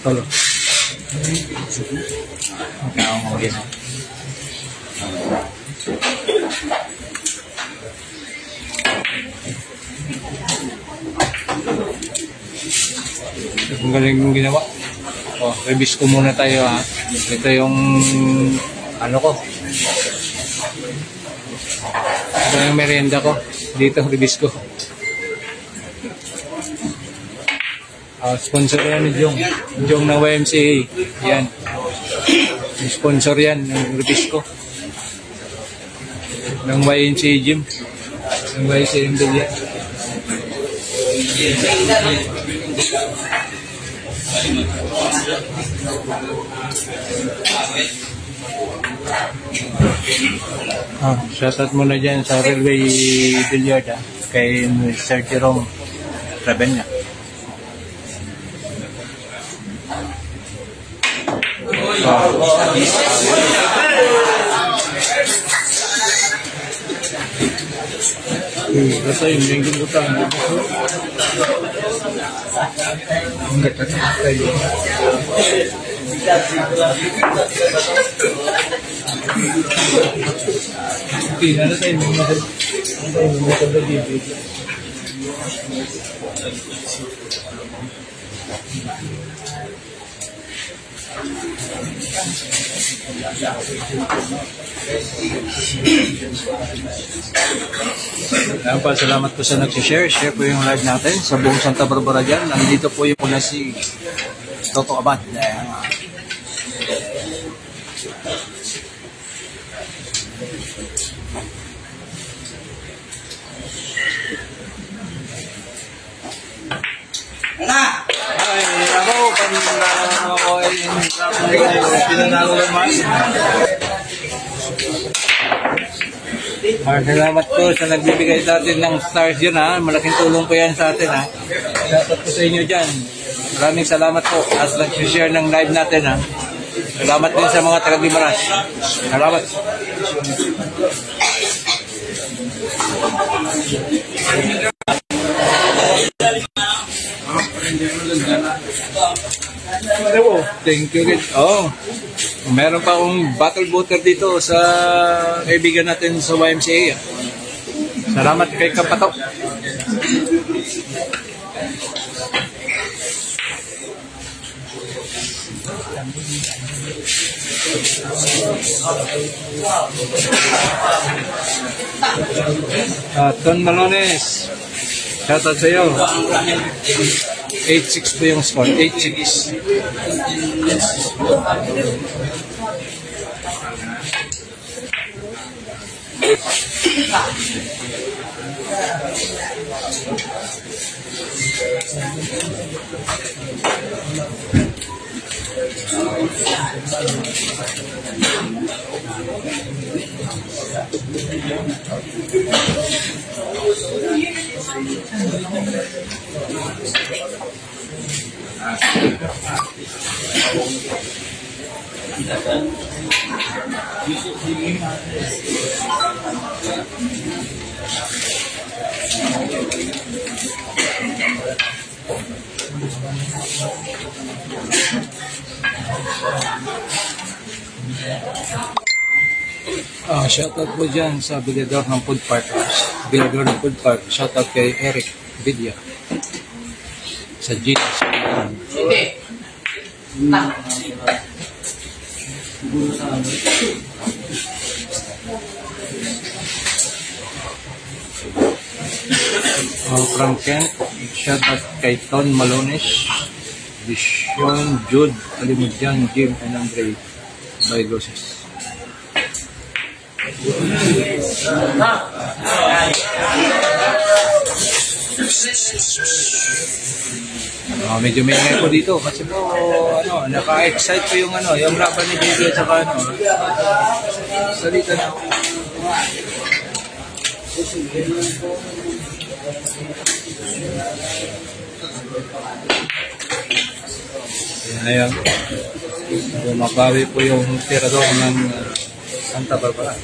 Tolo. Ako mo din. Ang galing mong ginawa. Reviews ko muna tayo ha. Ito yung ano ko. Ito yung merienda ko. Dito reviews ko. Sponsor yan ni Jong. Jong ng YMCA. Yan. Sponsor yan ng reviews ko. Ng YMCA Gym. Ng YMCA Gym. Shoutout muna dyan sa Railway Billiard kay Sir Jerome Ravena. Rasa yung lingkong utang. Enggak tayo. Okay, ano tayo mga salamat po sa nag-share. Share po yung live natin sa buong Santa Barbara dyan. Nandito po yung mula si Toto Abad. Salamat po sa nagbibigay sa atin ng stars yun ha. Malaking tulong po yan sa atin ha. Salamat po sa inyo dyan. Maraming salamat po at nag-share ng live natin ha. Salamat din sa mga taga-Limaras. Salamat. Thank you. Oh, meron pa akong bottle water dito sa kaibigan natin sa YMCA. Salamat kay Kapato. Ton Malones, shoutout sa'yo. 8-6 po yung score. 8-6. Shoutout po dyan sa bilador ng Food Park. Bilador ng Food Park. Shoutout kay Eric Vidya. Sa G's. From Kent, shoutout kay Ton Malones, Vision, Jude, Alimudyan, Jim, and Andre by Loses. Medyo may ingay po dito kasi po naka-excite po yung yung laban ni Baby at saka salita na. Ayan. Mabawi po yung tirador ng Santa Barbara.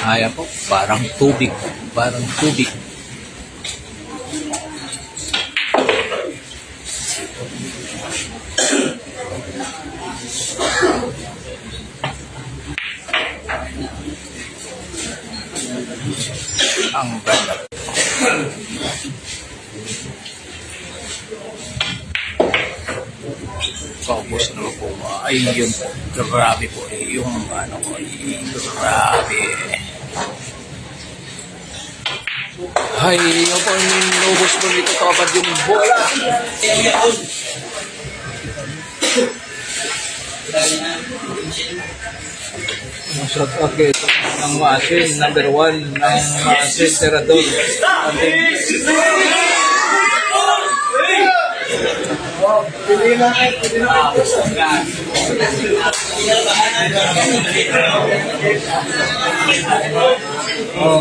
Ayan po, parang tubig. Parang tubig. Ang ganda. Paubos na po. Ay, yun. Grabe po. Yung grabe. Ay, yung po inubos po dito kapag yung bola. Shot out kayo ng machine, number 1 ng machine Teradol.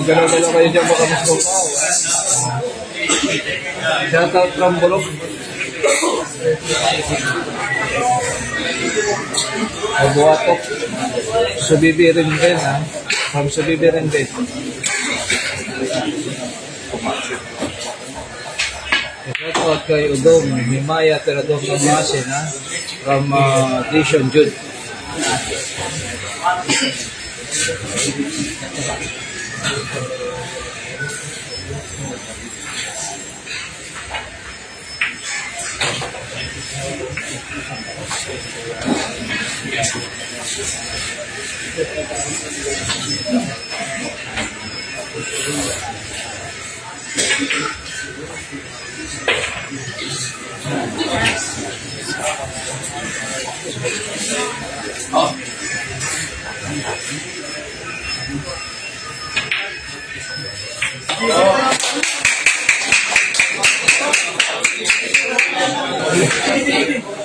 Gano'n-gano'n kayo dyan baka mas bukaw. Shout out from Bulog. Buwatok. Subibi rin din, from Subibi rin din. Shout out kay Udong, Mimaya Teradong Masin, from Vision, Jude.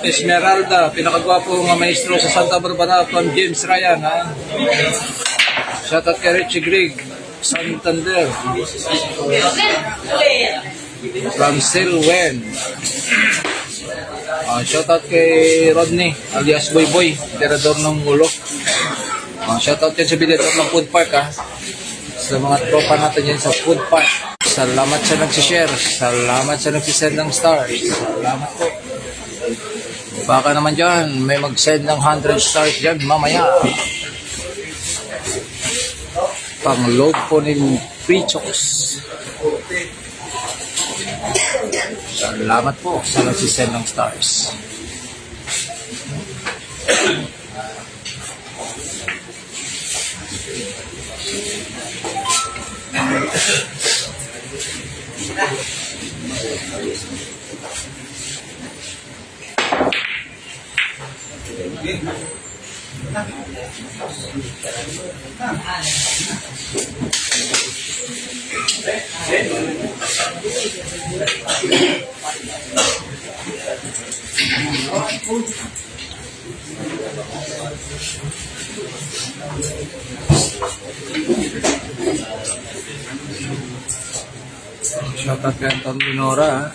Esmeralda, pinakagwapo nga maestro sa Santa Barbara from James Ryan, Shoutout kay Richie Grigg, Santander. from Silwen. Shoutout kay Rodney alias Boy Boy, tirador ng ulo. Shoutout yan sa bilador ng food park sa mga tropa natin yan sa food park. Salamat sa nagsishare, salamat sa nagsisend ng stars, salamat po. Baka naman dyan may mag-send ng 100 stars dyan mamaya. Pang load po ng pre-chokes. Salamat po sa nagsisend ng stars. Shoutout kay Anton Minora.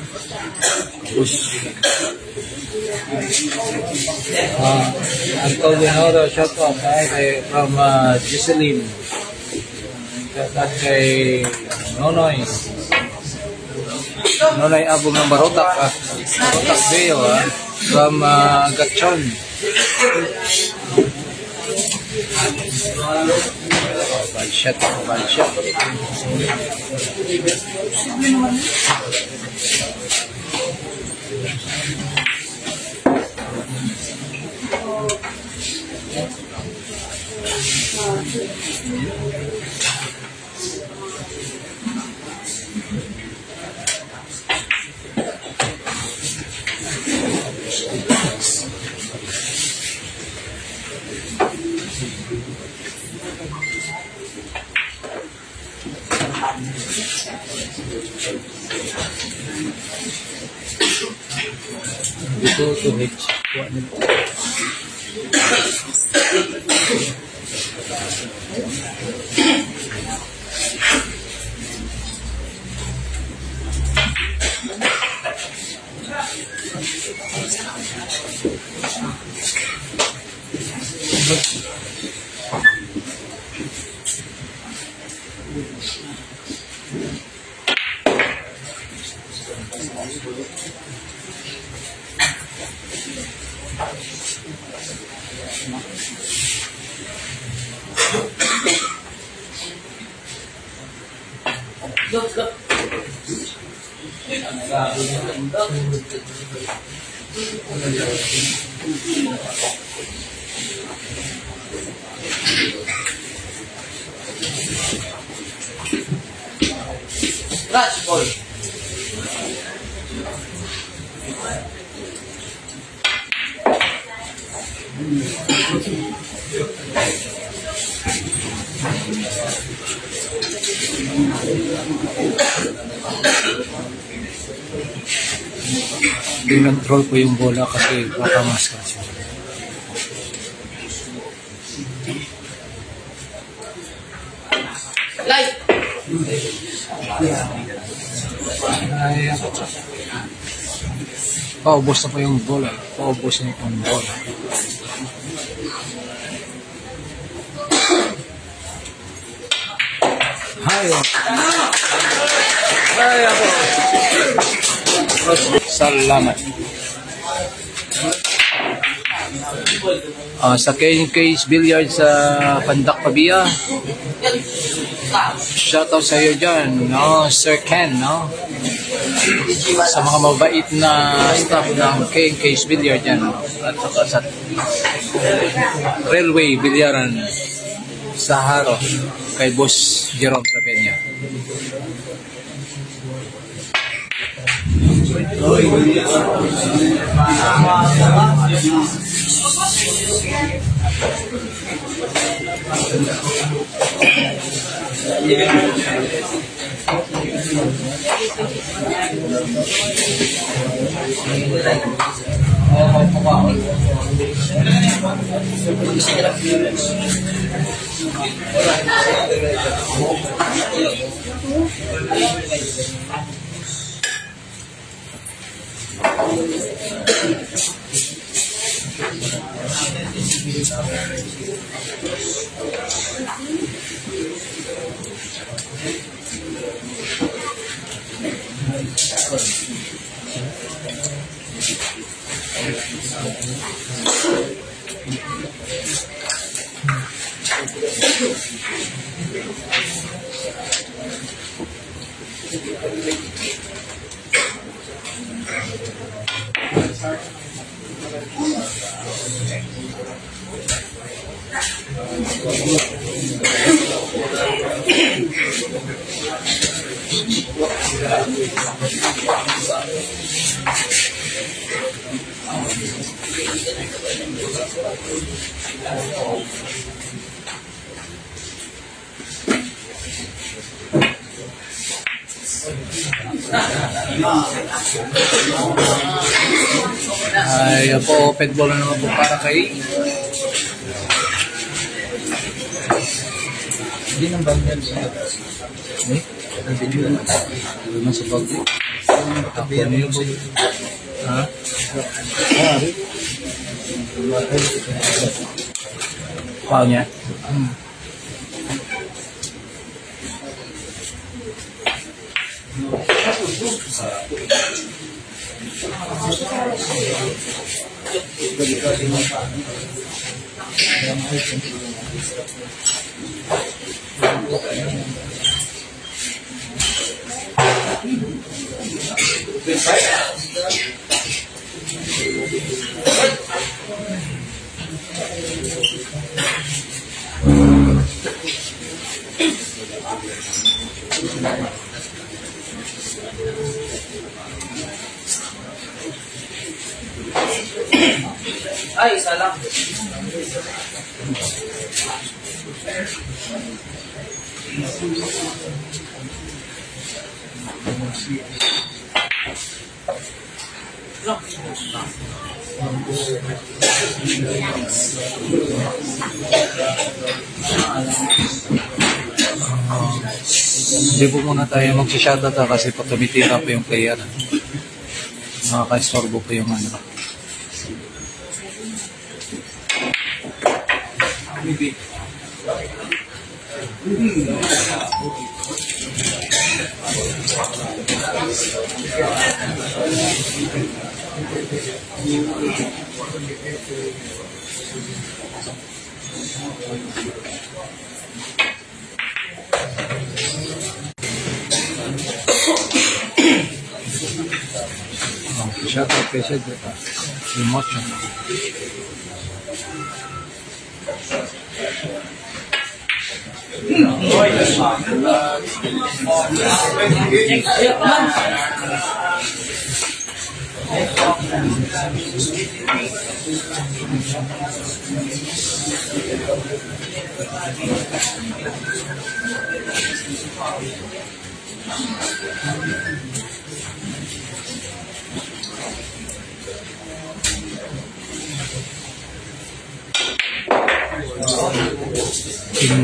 Anton Minora, shoutout from Giseline. Shoutout kay Nonoy. Nonoy Abong ng Barotak. Barotak Veo from Gatchon. Bad shot. Dito to H. Scratch ball. Control ko yung bola kasi baka mas siya. Light. Paubos na po yung bola. Paubos na yung bola. Hay ako. Salamat. Sa Case Billiard sa Pandak Pabia. Shoutout sa iyo dyan, no? Sir Ken, no? Sa mga mabait na staff ng Case Billiard dyan, no? At saka sa Railway Bilyaran sa Haro kay Boss Jerome Travenia. Ay, po, open ball na naman po para kay hindi nang banyan siya. Eh? Hindi naman sa pag ako na yung ha? Pao niya? Ay, isa lang. Hindi po muna tayo mag-shoutout kasi pag tumitira po yung player. Nakaka-istorbo po yung ano. Shoutout kay Cedric. Emotion.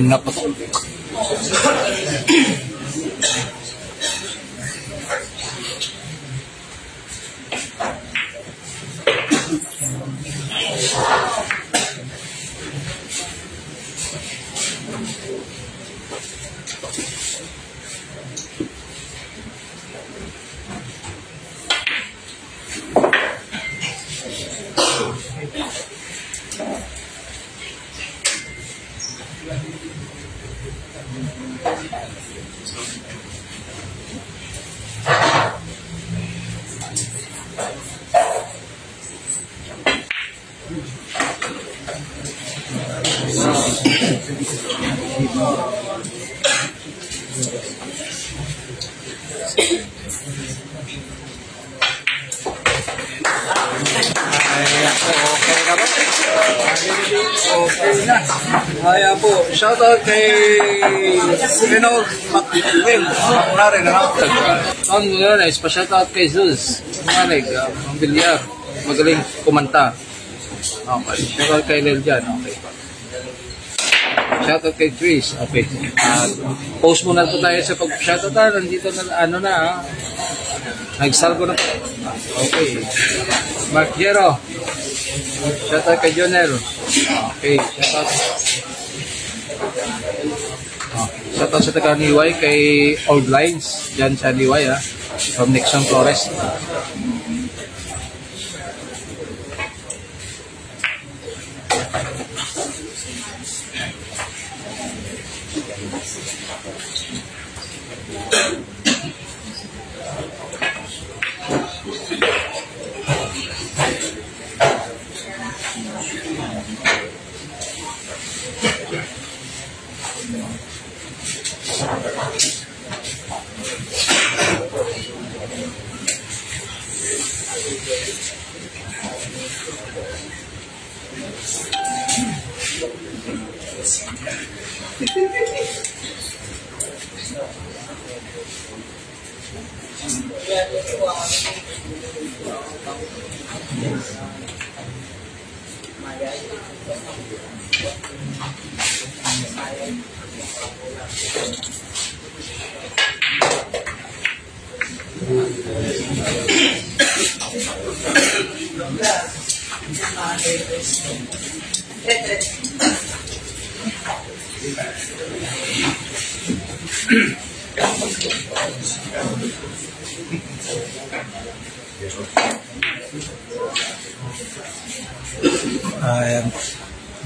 Napatok. Okay na. Kaya po, shoutout kay Renaud McWill. Una rin, ang ngayon ay pa-shoutout kay Zeus Malig, ang bilyar. Magaling kumanta. Okay, shoutout kay Leljan. Okay. Shoutout kay Chris. Okay. Post muna po tayo sa pag-shoutout. Nandito na, ano na, Nag-salvo na po. Okay. Mark Jero. Shoutout kay Jonel. Okay. Shoutout. Shoutout sa taga Niway kay Old Lines. Diyan sa Niway ha. From Nixon Flores.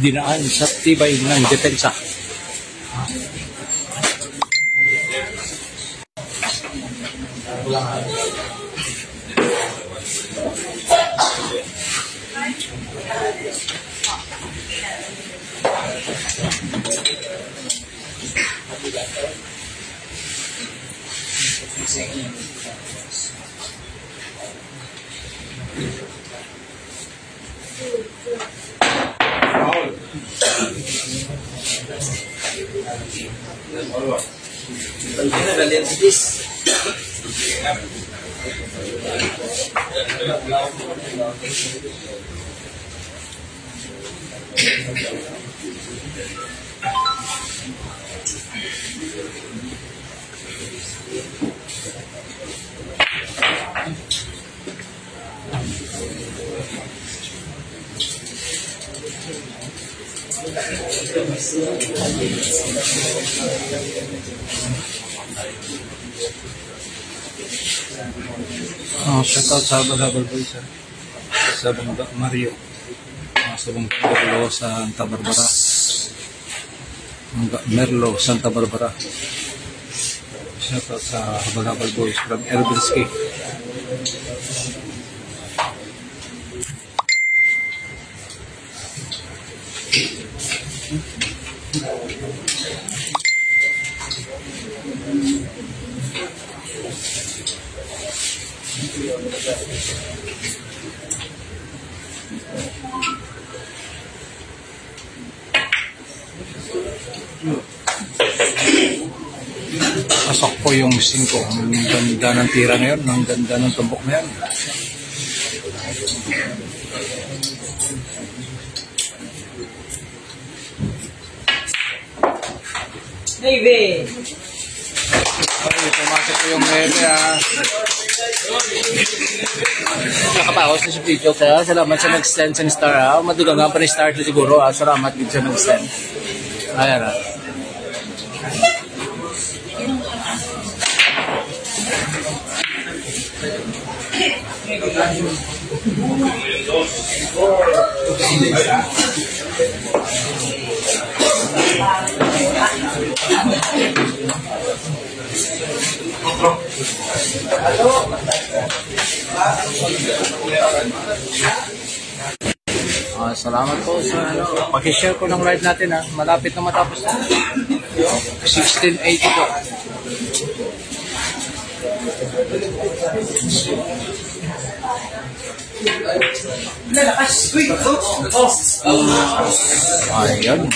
Dinaan sa tibay ng depensa. Shoutout sa Habal Boys sa Bangga Mario, sa Bangga Santa Barbara, Bangga Merlo Santa Barbara. Shoutout sa Habal Boys from Elbinski. Pasok po yung 5. Ang ganda ng tira na yun, ang ganda ng tumbok na yan. Navy! Okay, pumasok po yung Navy ha. Nakapaos na si video kaya salamat sa nag-stand sa star ha. Madugang nga pa ni star to siguro ha. Salamat din sa nag-stand. Ayan ha. Salamat po sa paki-share ko ng live natin ha. Malapit na matapos na. 1680 po. Ayun.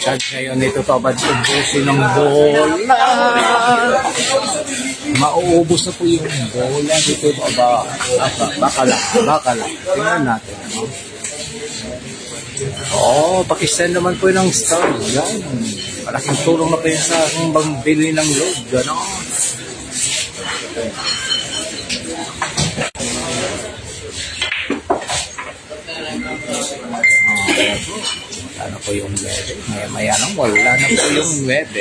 Charge ngayon nito tabad ubusin ng bola. Mauubos na po yung bola dito baba. Baka lang. Tingnan natin. Pakistan naman po ng star. Yan. Malaking tulong na po yun sa aking bili ng load. Ganon. po yung 9. May anong wala na po yung 9.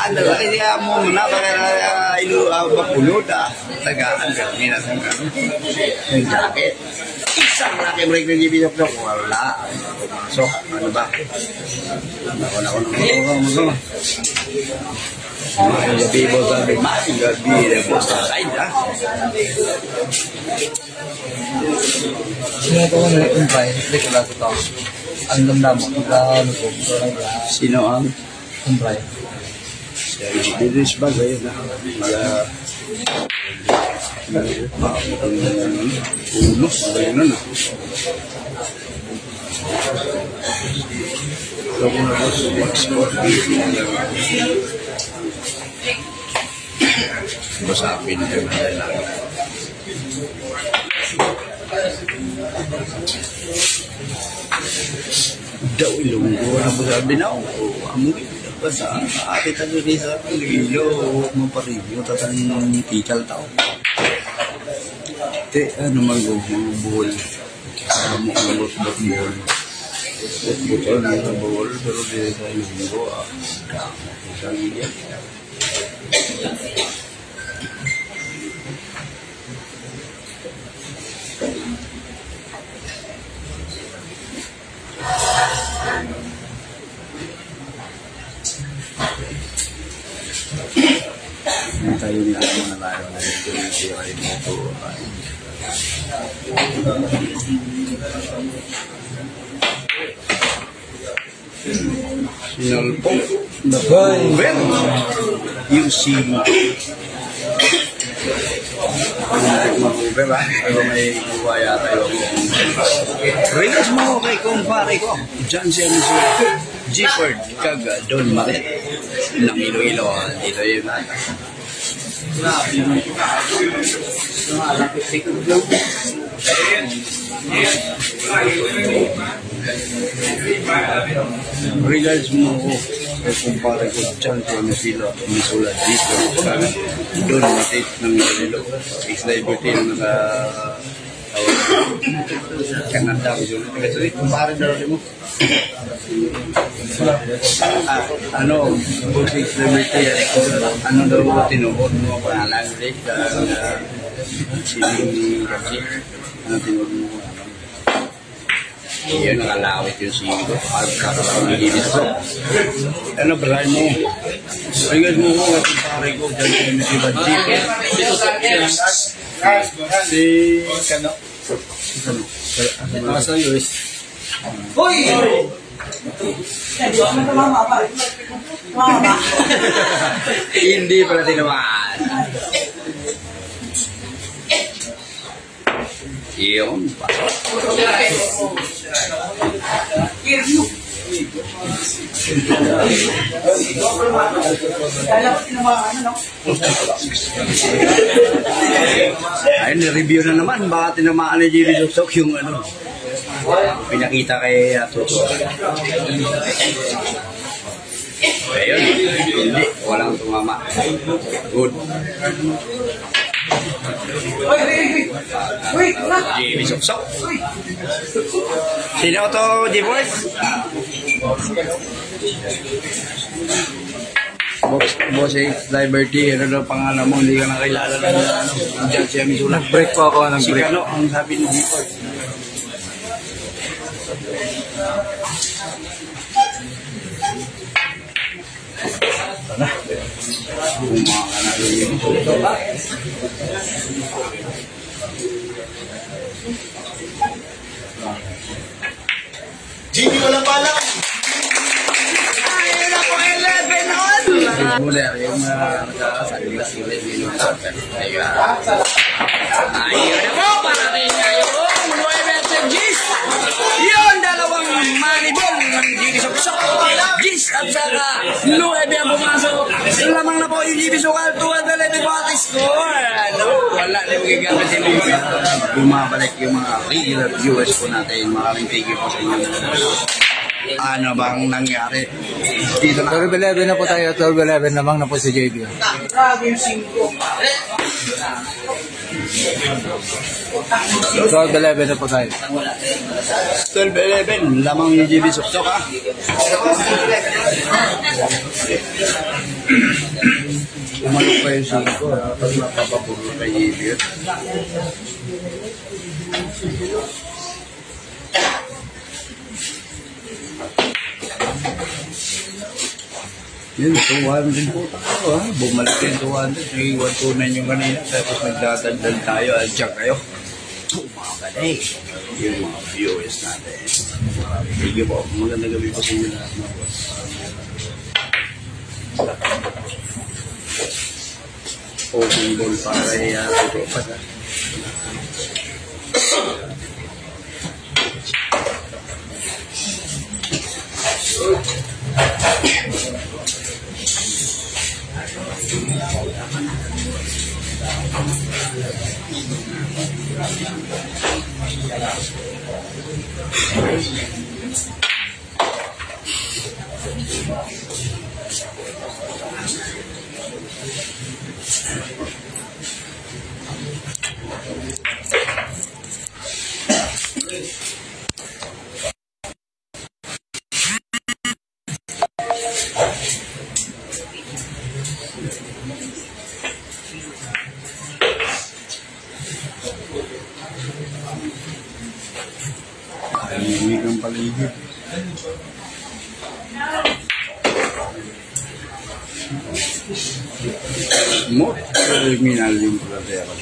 Ada lagi dia mau menabrak ilu bakulud tagaan kami nasang kami jaket isang laki mereka di bidok dok wala so ano ba ako lebih bosan mati lebih dari bosan saja Sino ito na kumpay? Click lang ito. Ang damdam mo. sino ang Kumpay. bilis bagay na ulo bagay na basapin yung daw ilunggo na po sabi na amoy basta ate tayo sa ilo mapareview tatan tikal tao te ano magbuhol mo ang buhol buhol na buhol pero di sa ilunggo sa media tayo nila na tayo na ito sinalpo na using ba? Pero may kuwaya tayo Reyes mo kay kumpare ko dyan siya mismo Gifford Kaga Don Maret ng Iloilo dito yun Reyes mo kay kumpare ko dyan siya mismo dito Don Maret ng Iloilo ex-liberty na naka Canada ko yun. Kasi kumpare na rin mo. Ano, Bukig Liberty, ano daw mo tinuod mo pangalan ulit siling kasi ano tinuod mo yun nakalawit yung siling ko pagkakalinis ko ano brand mo Reyes mo ko kumpare ko dyan sa Missy Badji si Kano nasa US Hoy! Hindi pala tinamaan. Iyon pa. Ayun, review na naman. Baka tinamaan ni Jimmy Luksok yung ano. Pinakita kay Atuto. Ayun, hindi, walang tumama. Good. Jimmy Luksok. Sino to, G-Boy? Boss Liberty, ano daw pangalan mo, hindi ka nakilala na dyan siya misulat. Nag-break po ako, nag-break. Si Kano, ang sabi ni G-Boy. Jimmy, walang pala! Ayun ako, 11 on! Mula yung nagkakasagila-sila yung ayun. Ayun ako, parating ngayong 9 G's! Yun, dalawang manibol ng GB Suksok. G's at saka 9 ang pumasok. Lamang na po yung GB Sukal, 211 po ang score. Ano? Wala na yung gigamit si Luis. Bumabalik yung mga regular viewers po natin. Maraming thank you po sa inyo. Ano bang nangyari? Dito na. 12-11 na po tayo. 12-11 namang na po si JB. Grabe yung 5. 12-11 na po tayo. 12-11. Lamang yung GB Suksok ha. Umanok pa yung 5 ha. Pag napapapuro kay JB. Yun, 200 po tayo ha. Bumalik yung 200. Naging 129 yung kanina. Tapos nagdadagdag tayo. Adjak kayo. Mga yung mga viewers natin. Sige po. Magandang gabi po sa inyo lahat. Open ball para ito pa na. Hindi kang paligid. Mo, terminal yung platero.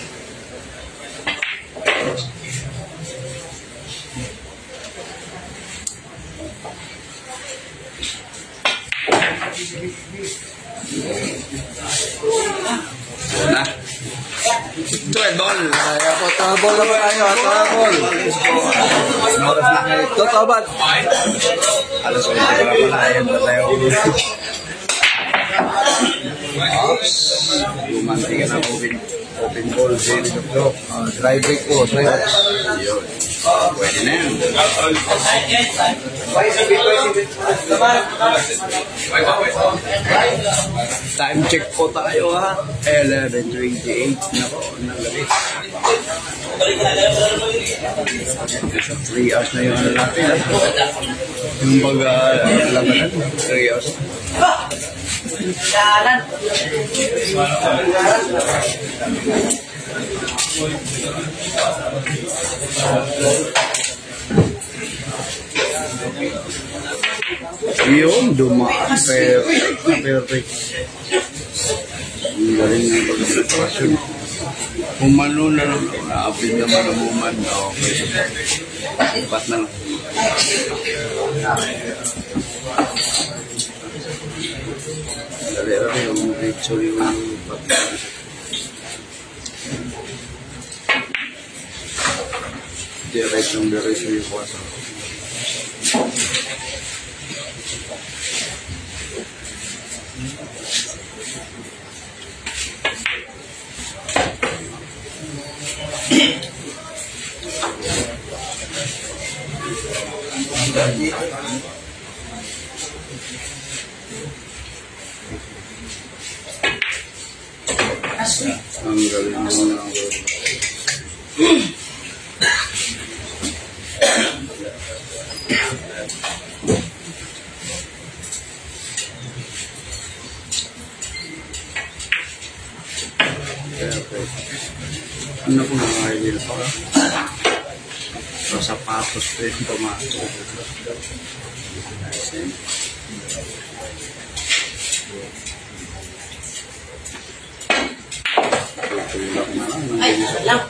Na. 12 ball. Kaya po, 12 ball na po tayo. 12 ball. Oras na ngayon. Totobad. Alas 8 na pala. Ayan na tayo. Oops. Lumanti ka na open ball. Series of dog. Dry break po. Yun. Pwede na yan. Time check po tayo ha. 11:28 na po ng gabi. Sa 3 hours na yung ano natin ha. Yung pag-labanan. 3 hours. Jalan. Yun, dumaan. Perfect na perfect. Ang galing ng pag-sitwasyon. Umano na lang. Naapin naman ang uman. Okay. Ipat na lang. Dali-dali yung ritual yung ipat. Diretso yung kuwasa. Ang galing mo na ang ano po mga idea pa? Sa sapatos pa yung tomato. Tutulak na lang. Ay, lang.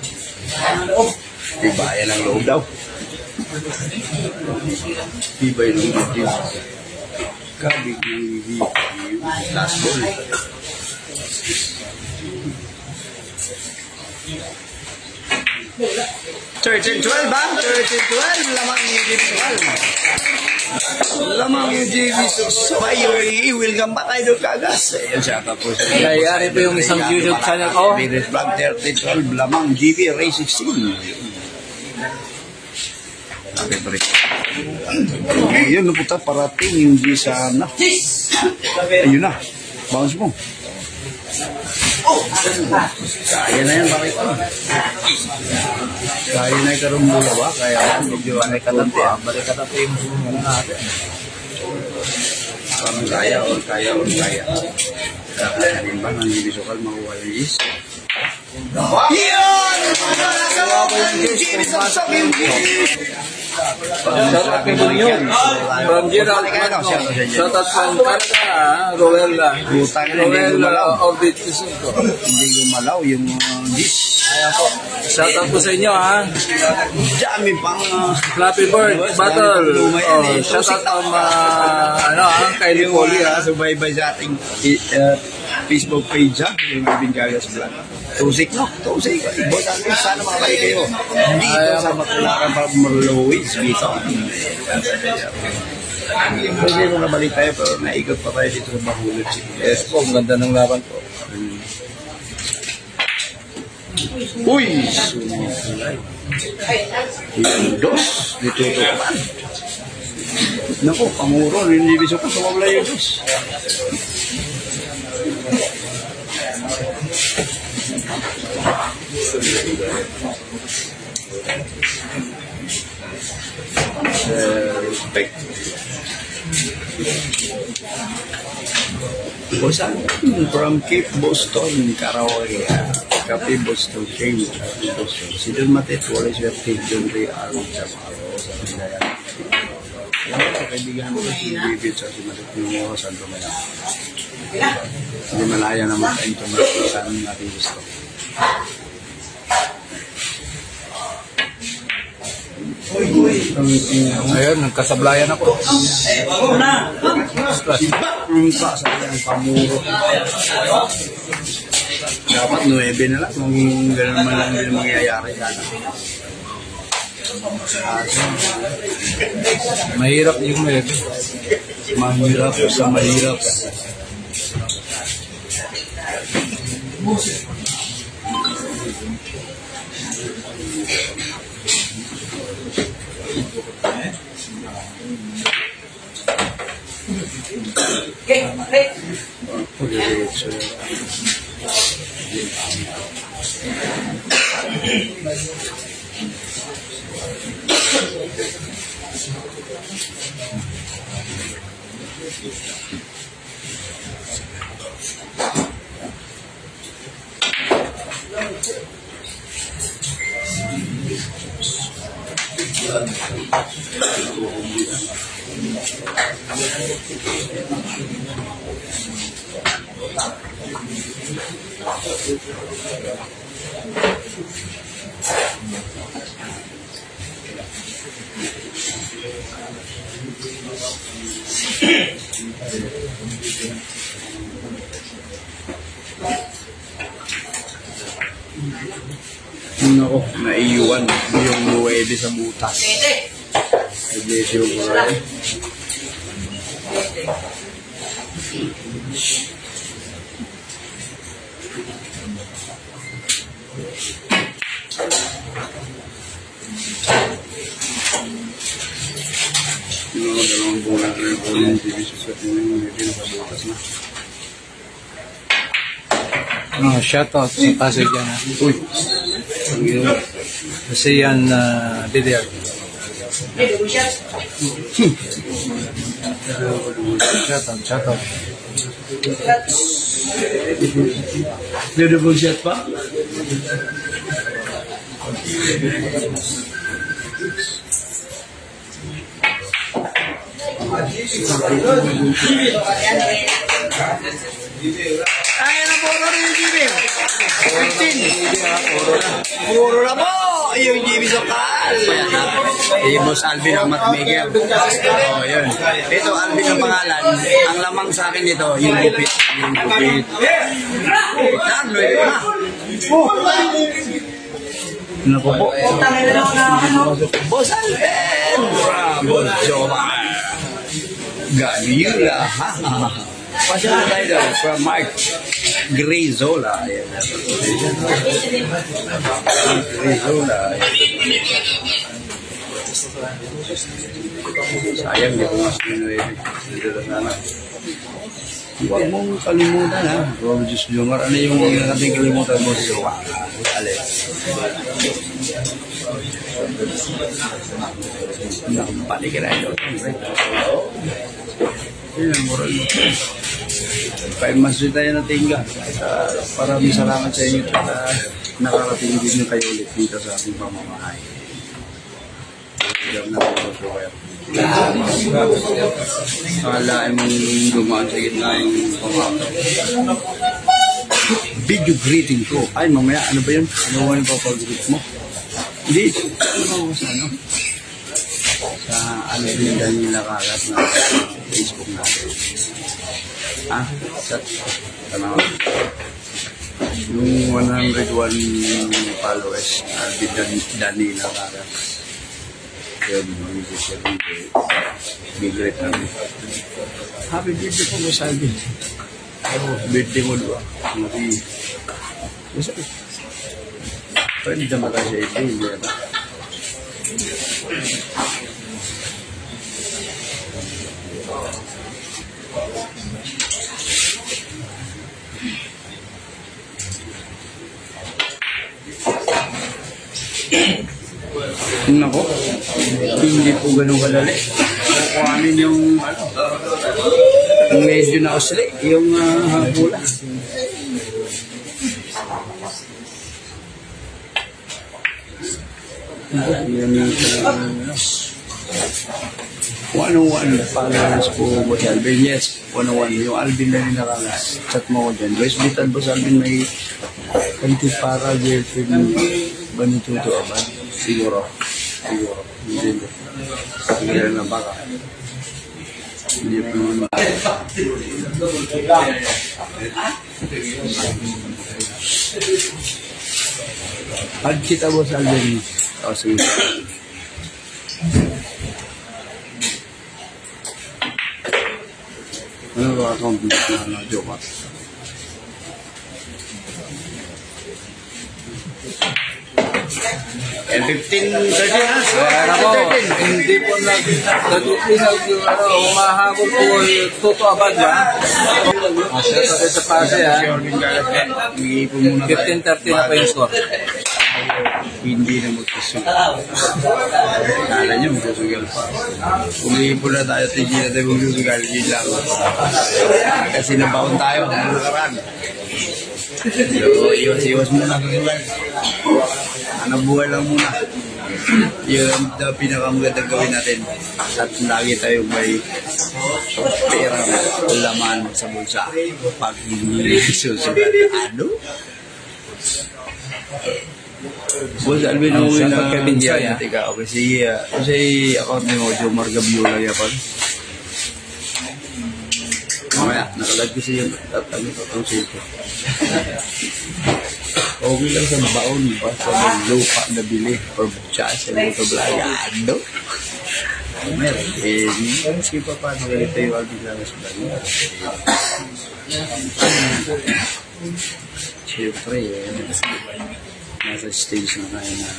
Tibayan ang loob daw. Tibay ng loob. Kabig ng last ball. 13-12 ba? 13-12. Lamang yung JB. Lamang yung JB. Sabay yung welcome back tayo doon kagas. Ayan siya tapos. Nangyayari po yung isang YouTube channel ko. Biris Vlog 13-12. Lamang JB Ray 16. Okay, balik. Ayun, napunta parating yung di sana. Ayun na. Bounce mo. Kaya na yan, bakit ko? Kaya na yung karumbula ba? Kaya na, medyo anay katanti. Balik ka tayo yung mga natin. Parang kaya. Kaya rin ba nang hindi sukal makuha yung is? Yan! Nagawa ko yung is. Shoutout kay Bunyon. From Gerald Magno. Shoutout from Canada, Rowella. Rowella of the Tisunto. Hindi gumalaw yung dish. Ayan po. Shoutout po sa inyo ha. Dami pang Flappy Bird Battle. Shoutout from Kylie Polly ha. Subaybay sa ating Facebook page ha. Yung Alvin Gagas Vlog. Tusik no? Tusik. Boss Alvin, sana makabalik kayo. Dito sa Matularan para Marlois dito. Pwede mo nabalik tayo pero naikot pa tayo dito sa Bahulod. Yes po, ang ganda ng laban po. Uy! Sumulay. Yung dos. Dito ito pa. Naku, pamuro. Hindi biso ko sumulay yung dos. Respect. Bosan from Cape Boston, Karaoke, Cape Boston, Cape Boston. Si Don Matet, wala siya Don Ray Arong sa Paro, sa Pindayan. Kaibigan mo si David sa si Matet Numo, sa Domayan. Hindi malaya naman tayong tumatik saan natin gusto. Ayun, nagkasablayan ako. Iba ang kasayang pamuro. Dapat 9 na lang. Kung gano'n naman lang din mangyayari sana. Mahirap yung mayroon. Mahirap sa mahirap. Nako, naiiwan yung 9 sa butas. Iglesia ko rin. Dalawang bulan na yung bulan ng TV sa butas na. Shoutout sa Pasay dyan ha. Uy! Kasi yan DDR. Shoutout. Double shot pa? Ayan na puro rin yung GB. 15. Puro na po. Yung GB Sokal. Yung Boss Alvin ang matmaker. Oh, yun. Ito, Alvin ang pangalan. Ang lamang sa akin dito, yung gupit. Yung gupit. Yan, luwi na. Naku po. Boss Alvin. Boss Jomar Gabyula. Pasya na tayo daw from Mark Grizola. Grizola. Sayang, di ko mas minuwi. Dito sana. Huwag mong kalimutan, ha? Diyos Jomar, ano yung nating kalimutan mo sa Jowa? Alin. Nakapalik ka na ito. Yan, moral mo. 5 months rin tayo natingga. Maraming salamat sa inyo at nakarating din kayo ulit dito sa ating pamamahay. Diyan na po po kayo. Akalain mong dumaan sa gitna yung pamamahay. Video greeting ko. Ay, mamaya, ano ba yun? Ano ba yung papag-greet mo? Hindi. Ano sa ano? Sa ano din dahil nakalat na Facebook natin. Ah, sa tanaw. Yung 101 followers, Danila Karas. Yun, mag-isip big-great namin. Happy birthday po mo, Salvi. Birthday mo doon. Masa pwede naman tayo sa ito, hindi na. Nako, hindi po ganun kadali. Kuhanin yung yung medyo na usli, yung hapula. Yan yung 101 followers po Boss Alvin. Yes, 101. Yung Alvin na rin nakaka-chat mo ko dyan. West Bitan Boss Alvin may kanti para girlfriend ba nituto abad? Siguro. Hindi. Hindi na baka. Hindi pa naman. Add kita Boss Alvin. O sige. Ano ba account na joke? 15, 13 na. Kaya po, hindi po nag-inag yung humahabol po Toto Abad ba? Siya sabi sa Pasay ha. 15-13 na po yung score. Hindi na magkasugal. Kala nyo magkasugal pa. Kumihipon na tayo, tigil na tayo magkasugal. Yun lang. Kasi nabaon tayo. Ang nakaraan. So, iwas-iwas muna kasugal. Hanap buhay lang muna. Yun ang pinakamagandang gawin natin. At lagi tayong may pera laman sa bulsa. Pag hindi susunod. Ano? Boss Alvin, uuwi na Binjaya. Teka, okay. Kasi account mo, Jomar Gabyula yapon. Mamaya, nakalag kasi yung tatang sito. Okay lang sa baon ba? Sa lupa na bili or butsa sa lupa blagado. Meron. Sige pa paano ganito yung Alvin lang sa bago. Siyempre, nasa stage na tayo na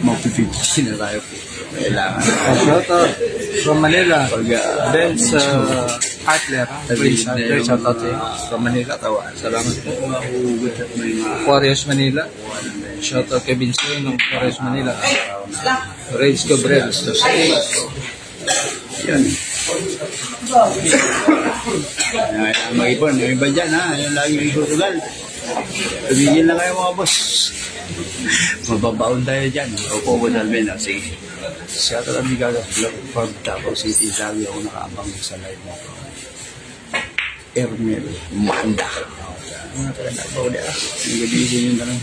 mag-50 na tayo po. Kailangan. Shout out from Manila. Benz Atler. Shout out from Manila. Salamat po. Aquarius Manila. Shout out kay Vincent ng Aquarius Manila. Rage Cabrera. Yan. Mag-ipon, yung iba dyan ha, yung lagi yung susugal. Tumigil na kayo mga boss. Mababaon tayo dyan. Opo, Boss Alvin. Sige. Siya talagang gagas vlog from Davao City. Sabi ako nakaabang sa live mo. Ermel Manda. Mga taga-Davao na. Yung gabihin yun na lang.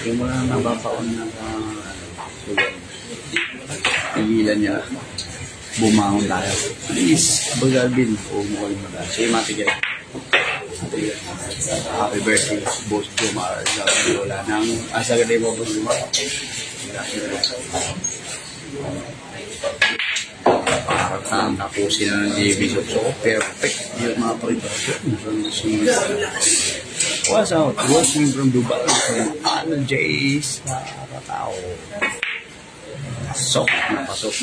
Yung mga nababaon na sugan. Pigilan niya. Bumangon tayo. Please, Boss Alvin. Umuhay mo na. Sige, matigay. Happy birthday, Boss Jomar. Wala nang asagad mo, Boss Jomar. Parang tapusin na ng JB. So, perfect. Yung mga preparation. What's out? Watching from Dubai. Ano, Jace? Nakakatao. Pasok na pasok.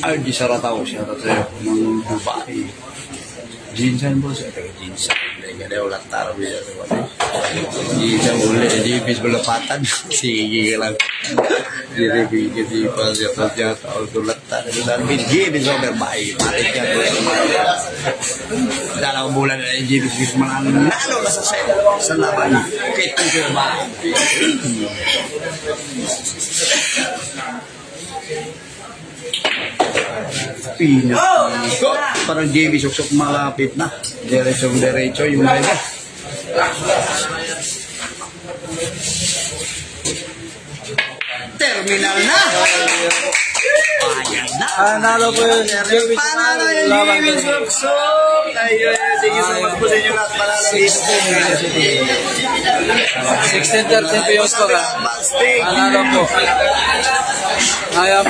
Ay, di Saratao siya. Tataya ko ng Dubai. Jinsan po siya. Taga Jinsan. Kaya ulat taro niya. Jinsan ulit. Jibis balapatan. Sige lang. Diribigyan di pa siya. Tatya tao ulat taro. Jibis overbay. Matik yan. Dalawang bulan na Jibis bis manang nalo na sa set. Sa laban. Kita siya ba? Pinako. Parang JB sok-sok malapit na. Diretso yung driver. Terminal na. Ayan na. Nalo po yun. Panalo yung JB sok-sok. Ayun. Sige so much po sa inyo lahat. Panalo dito po. 16-13 po yung score. Nalo po. Ayan.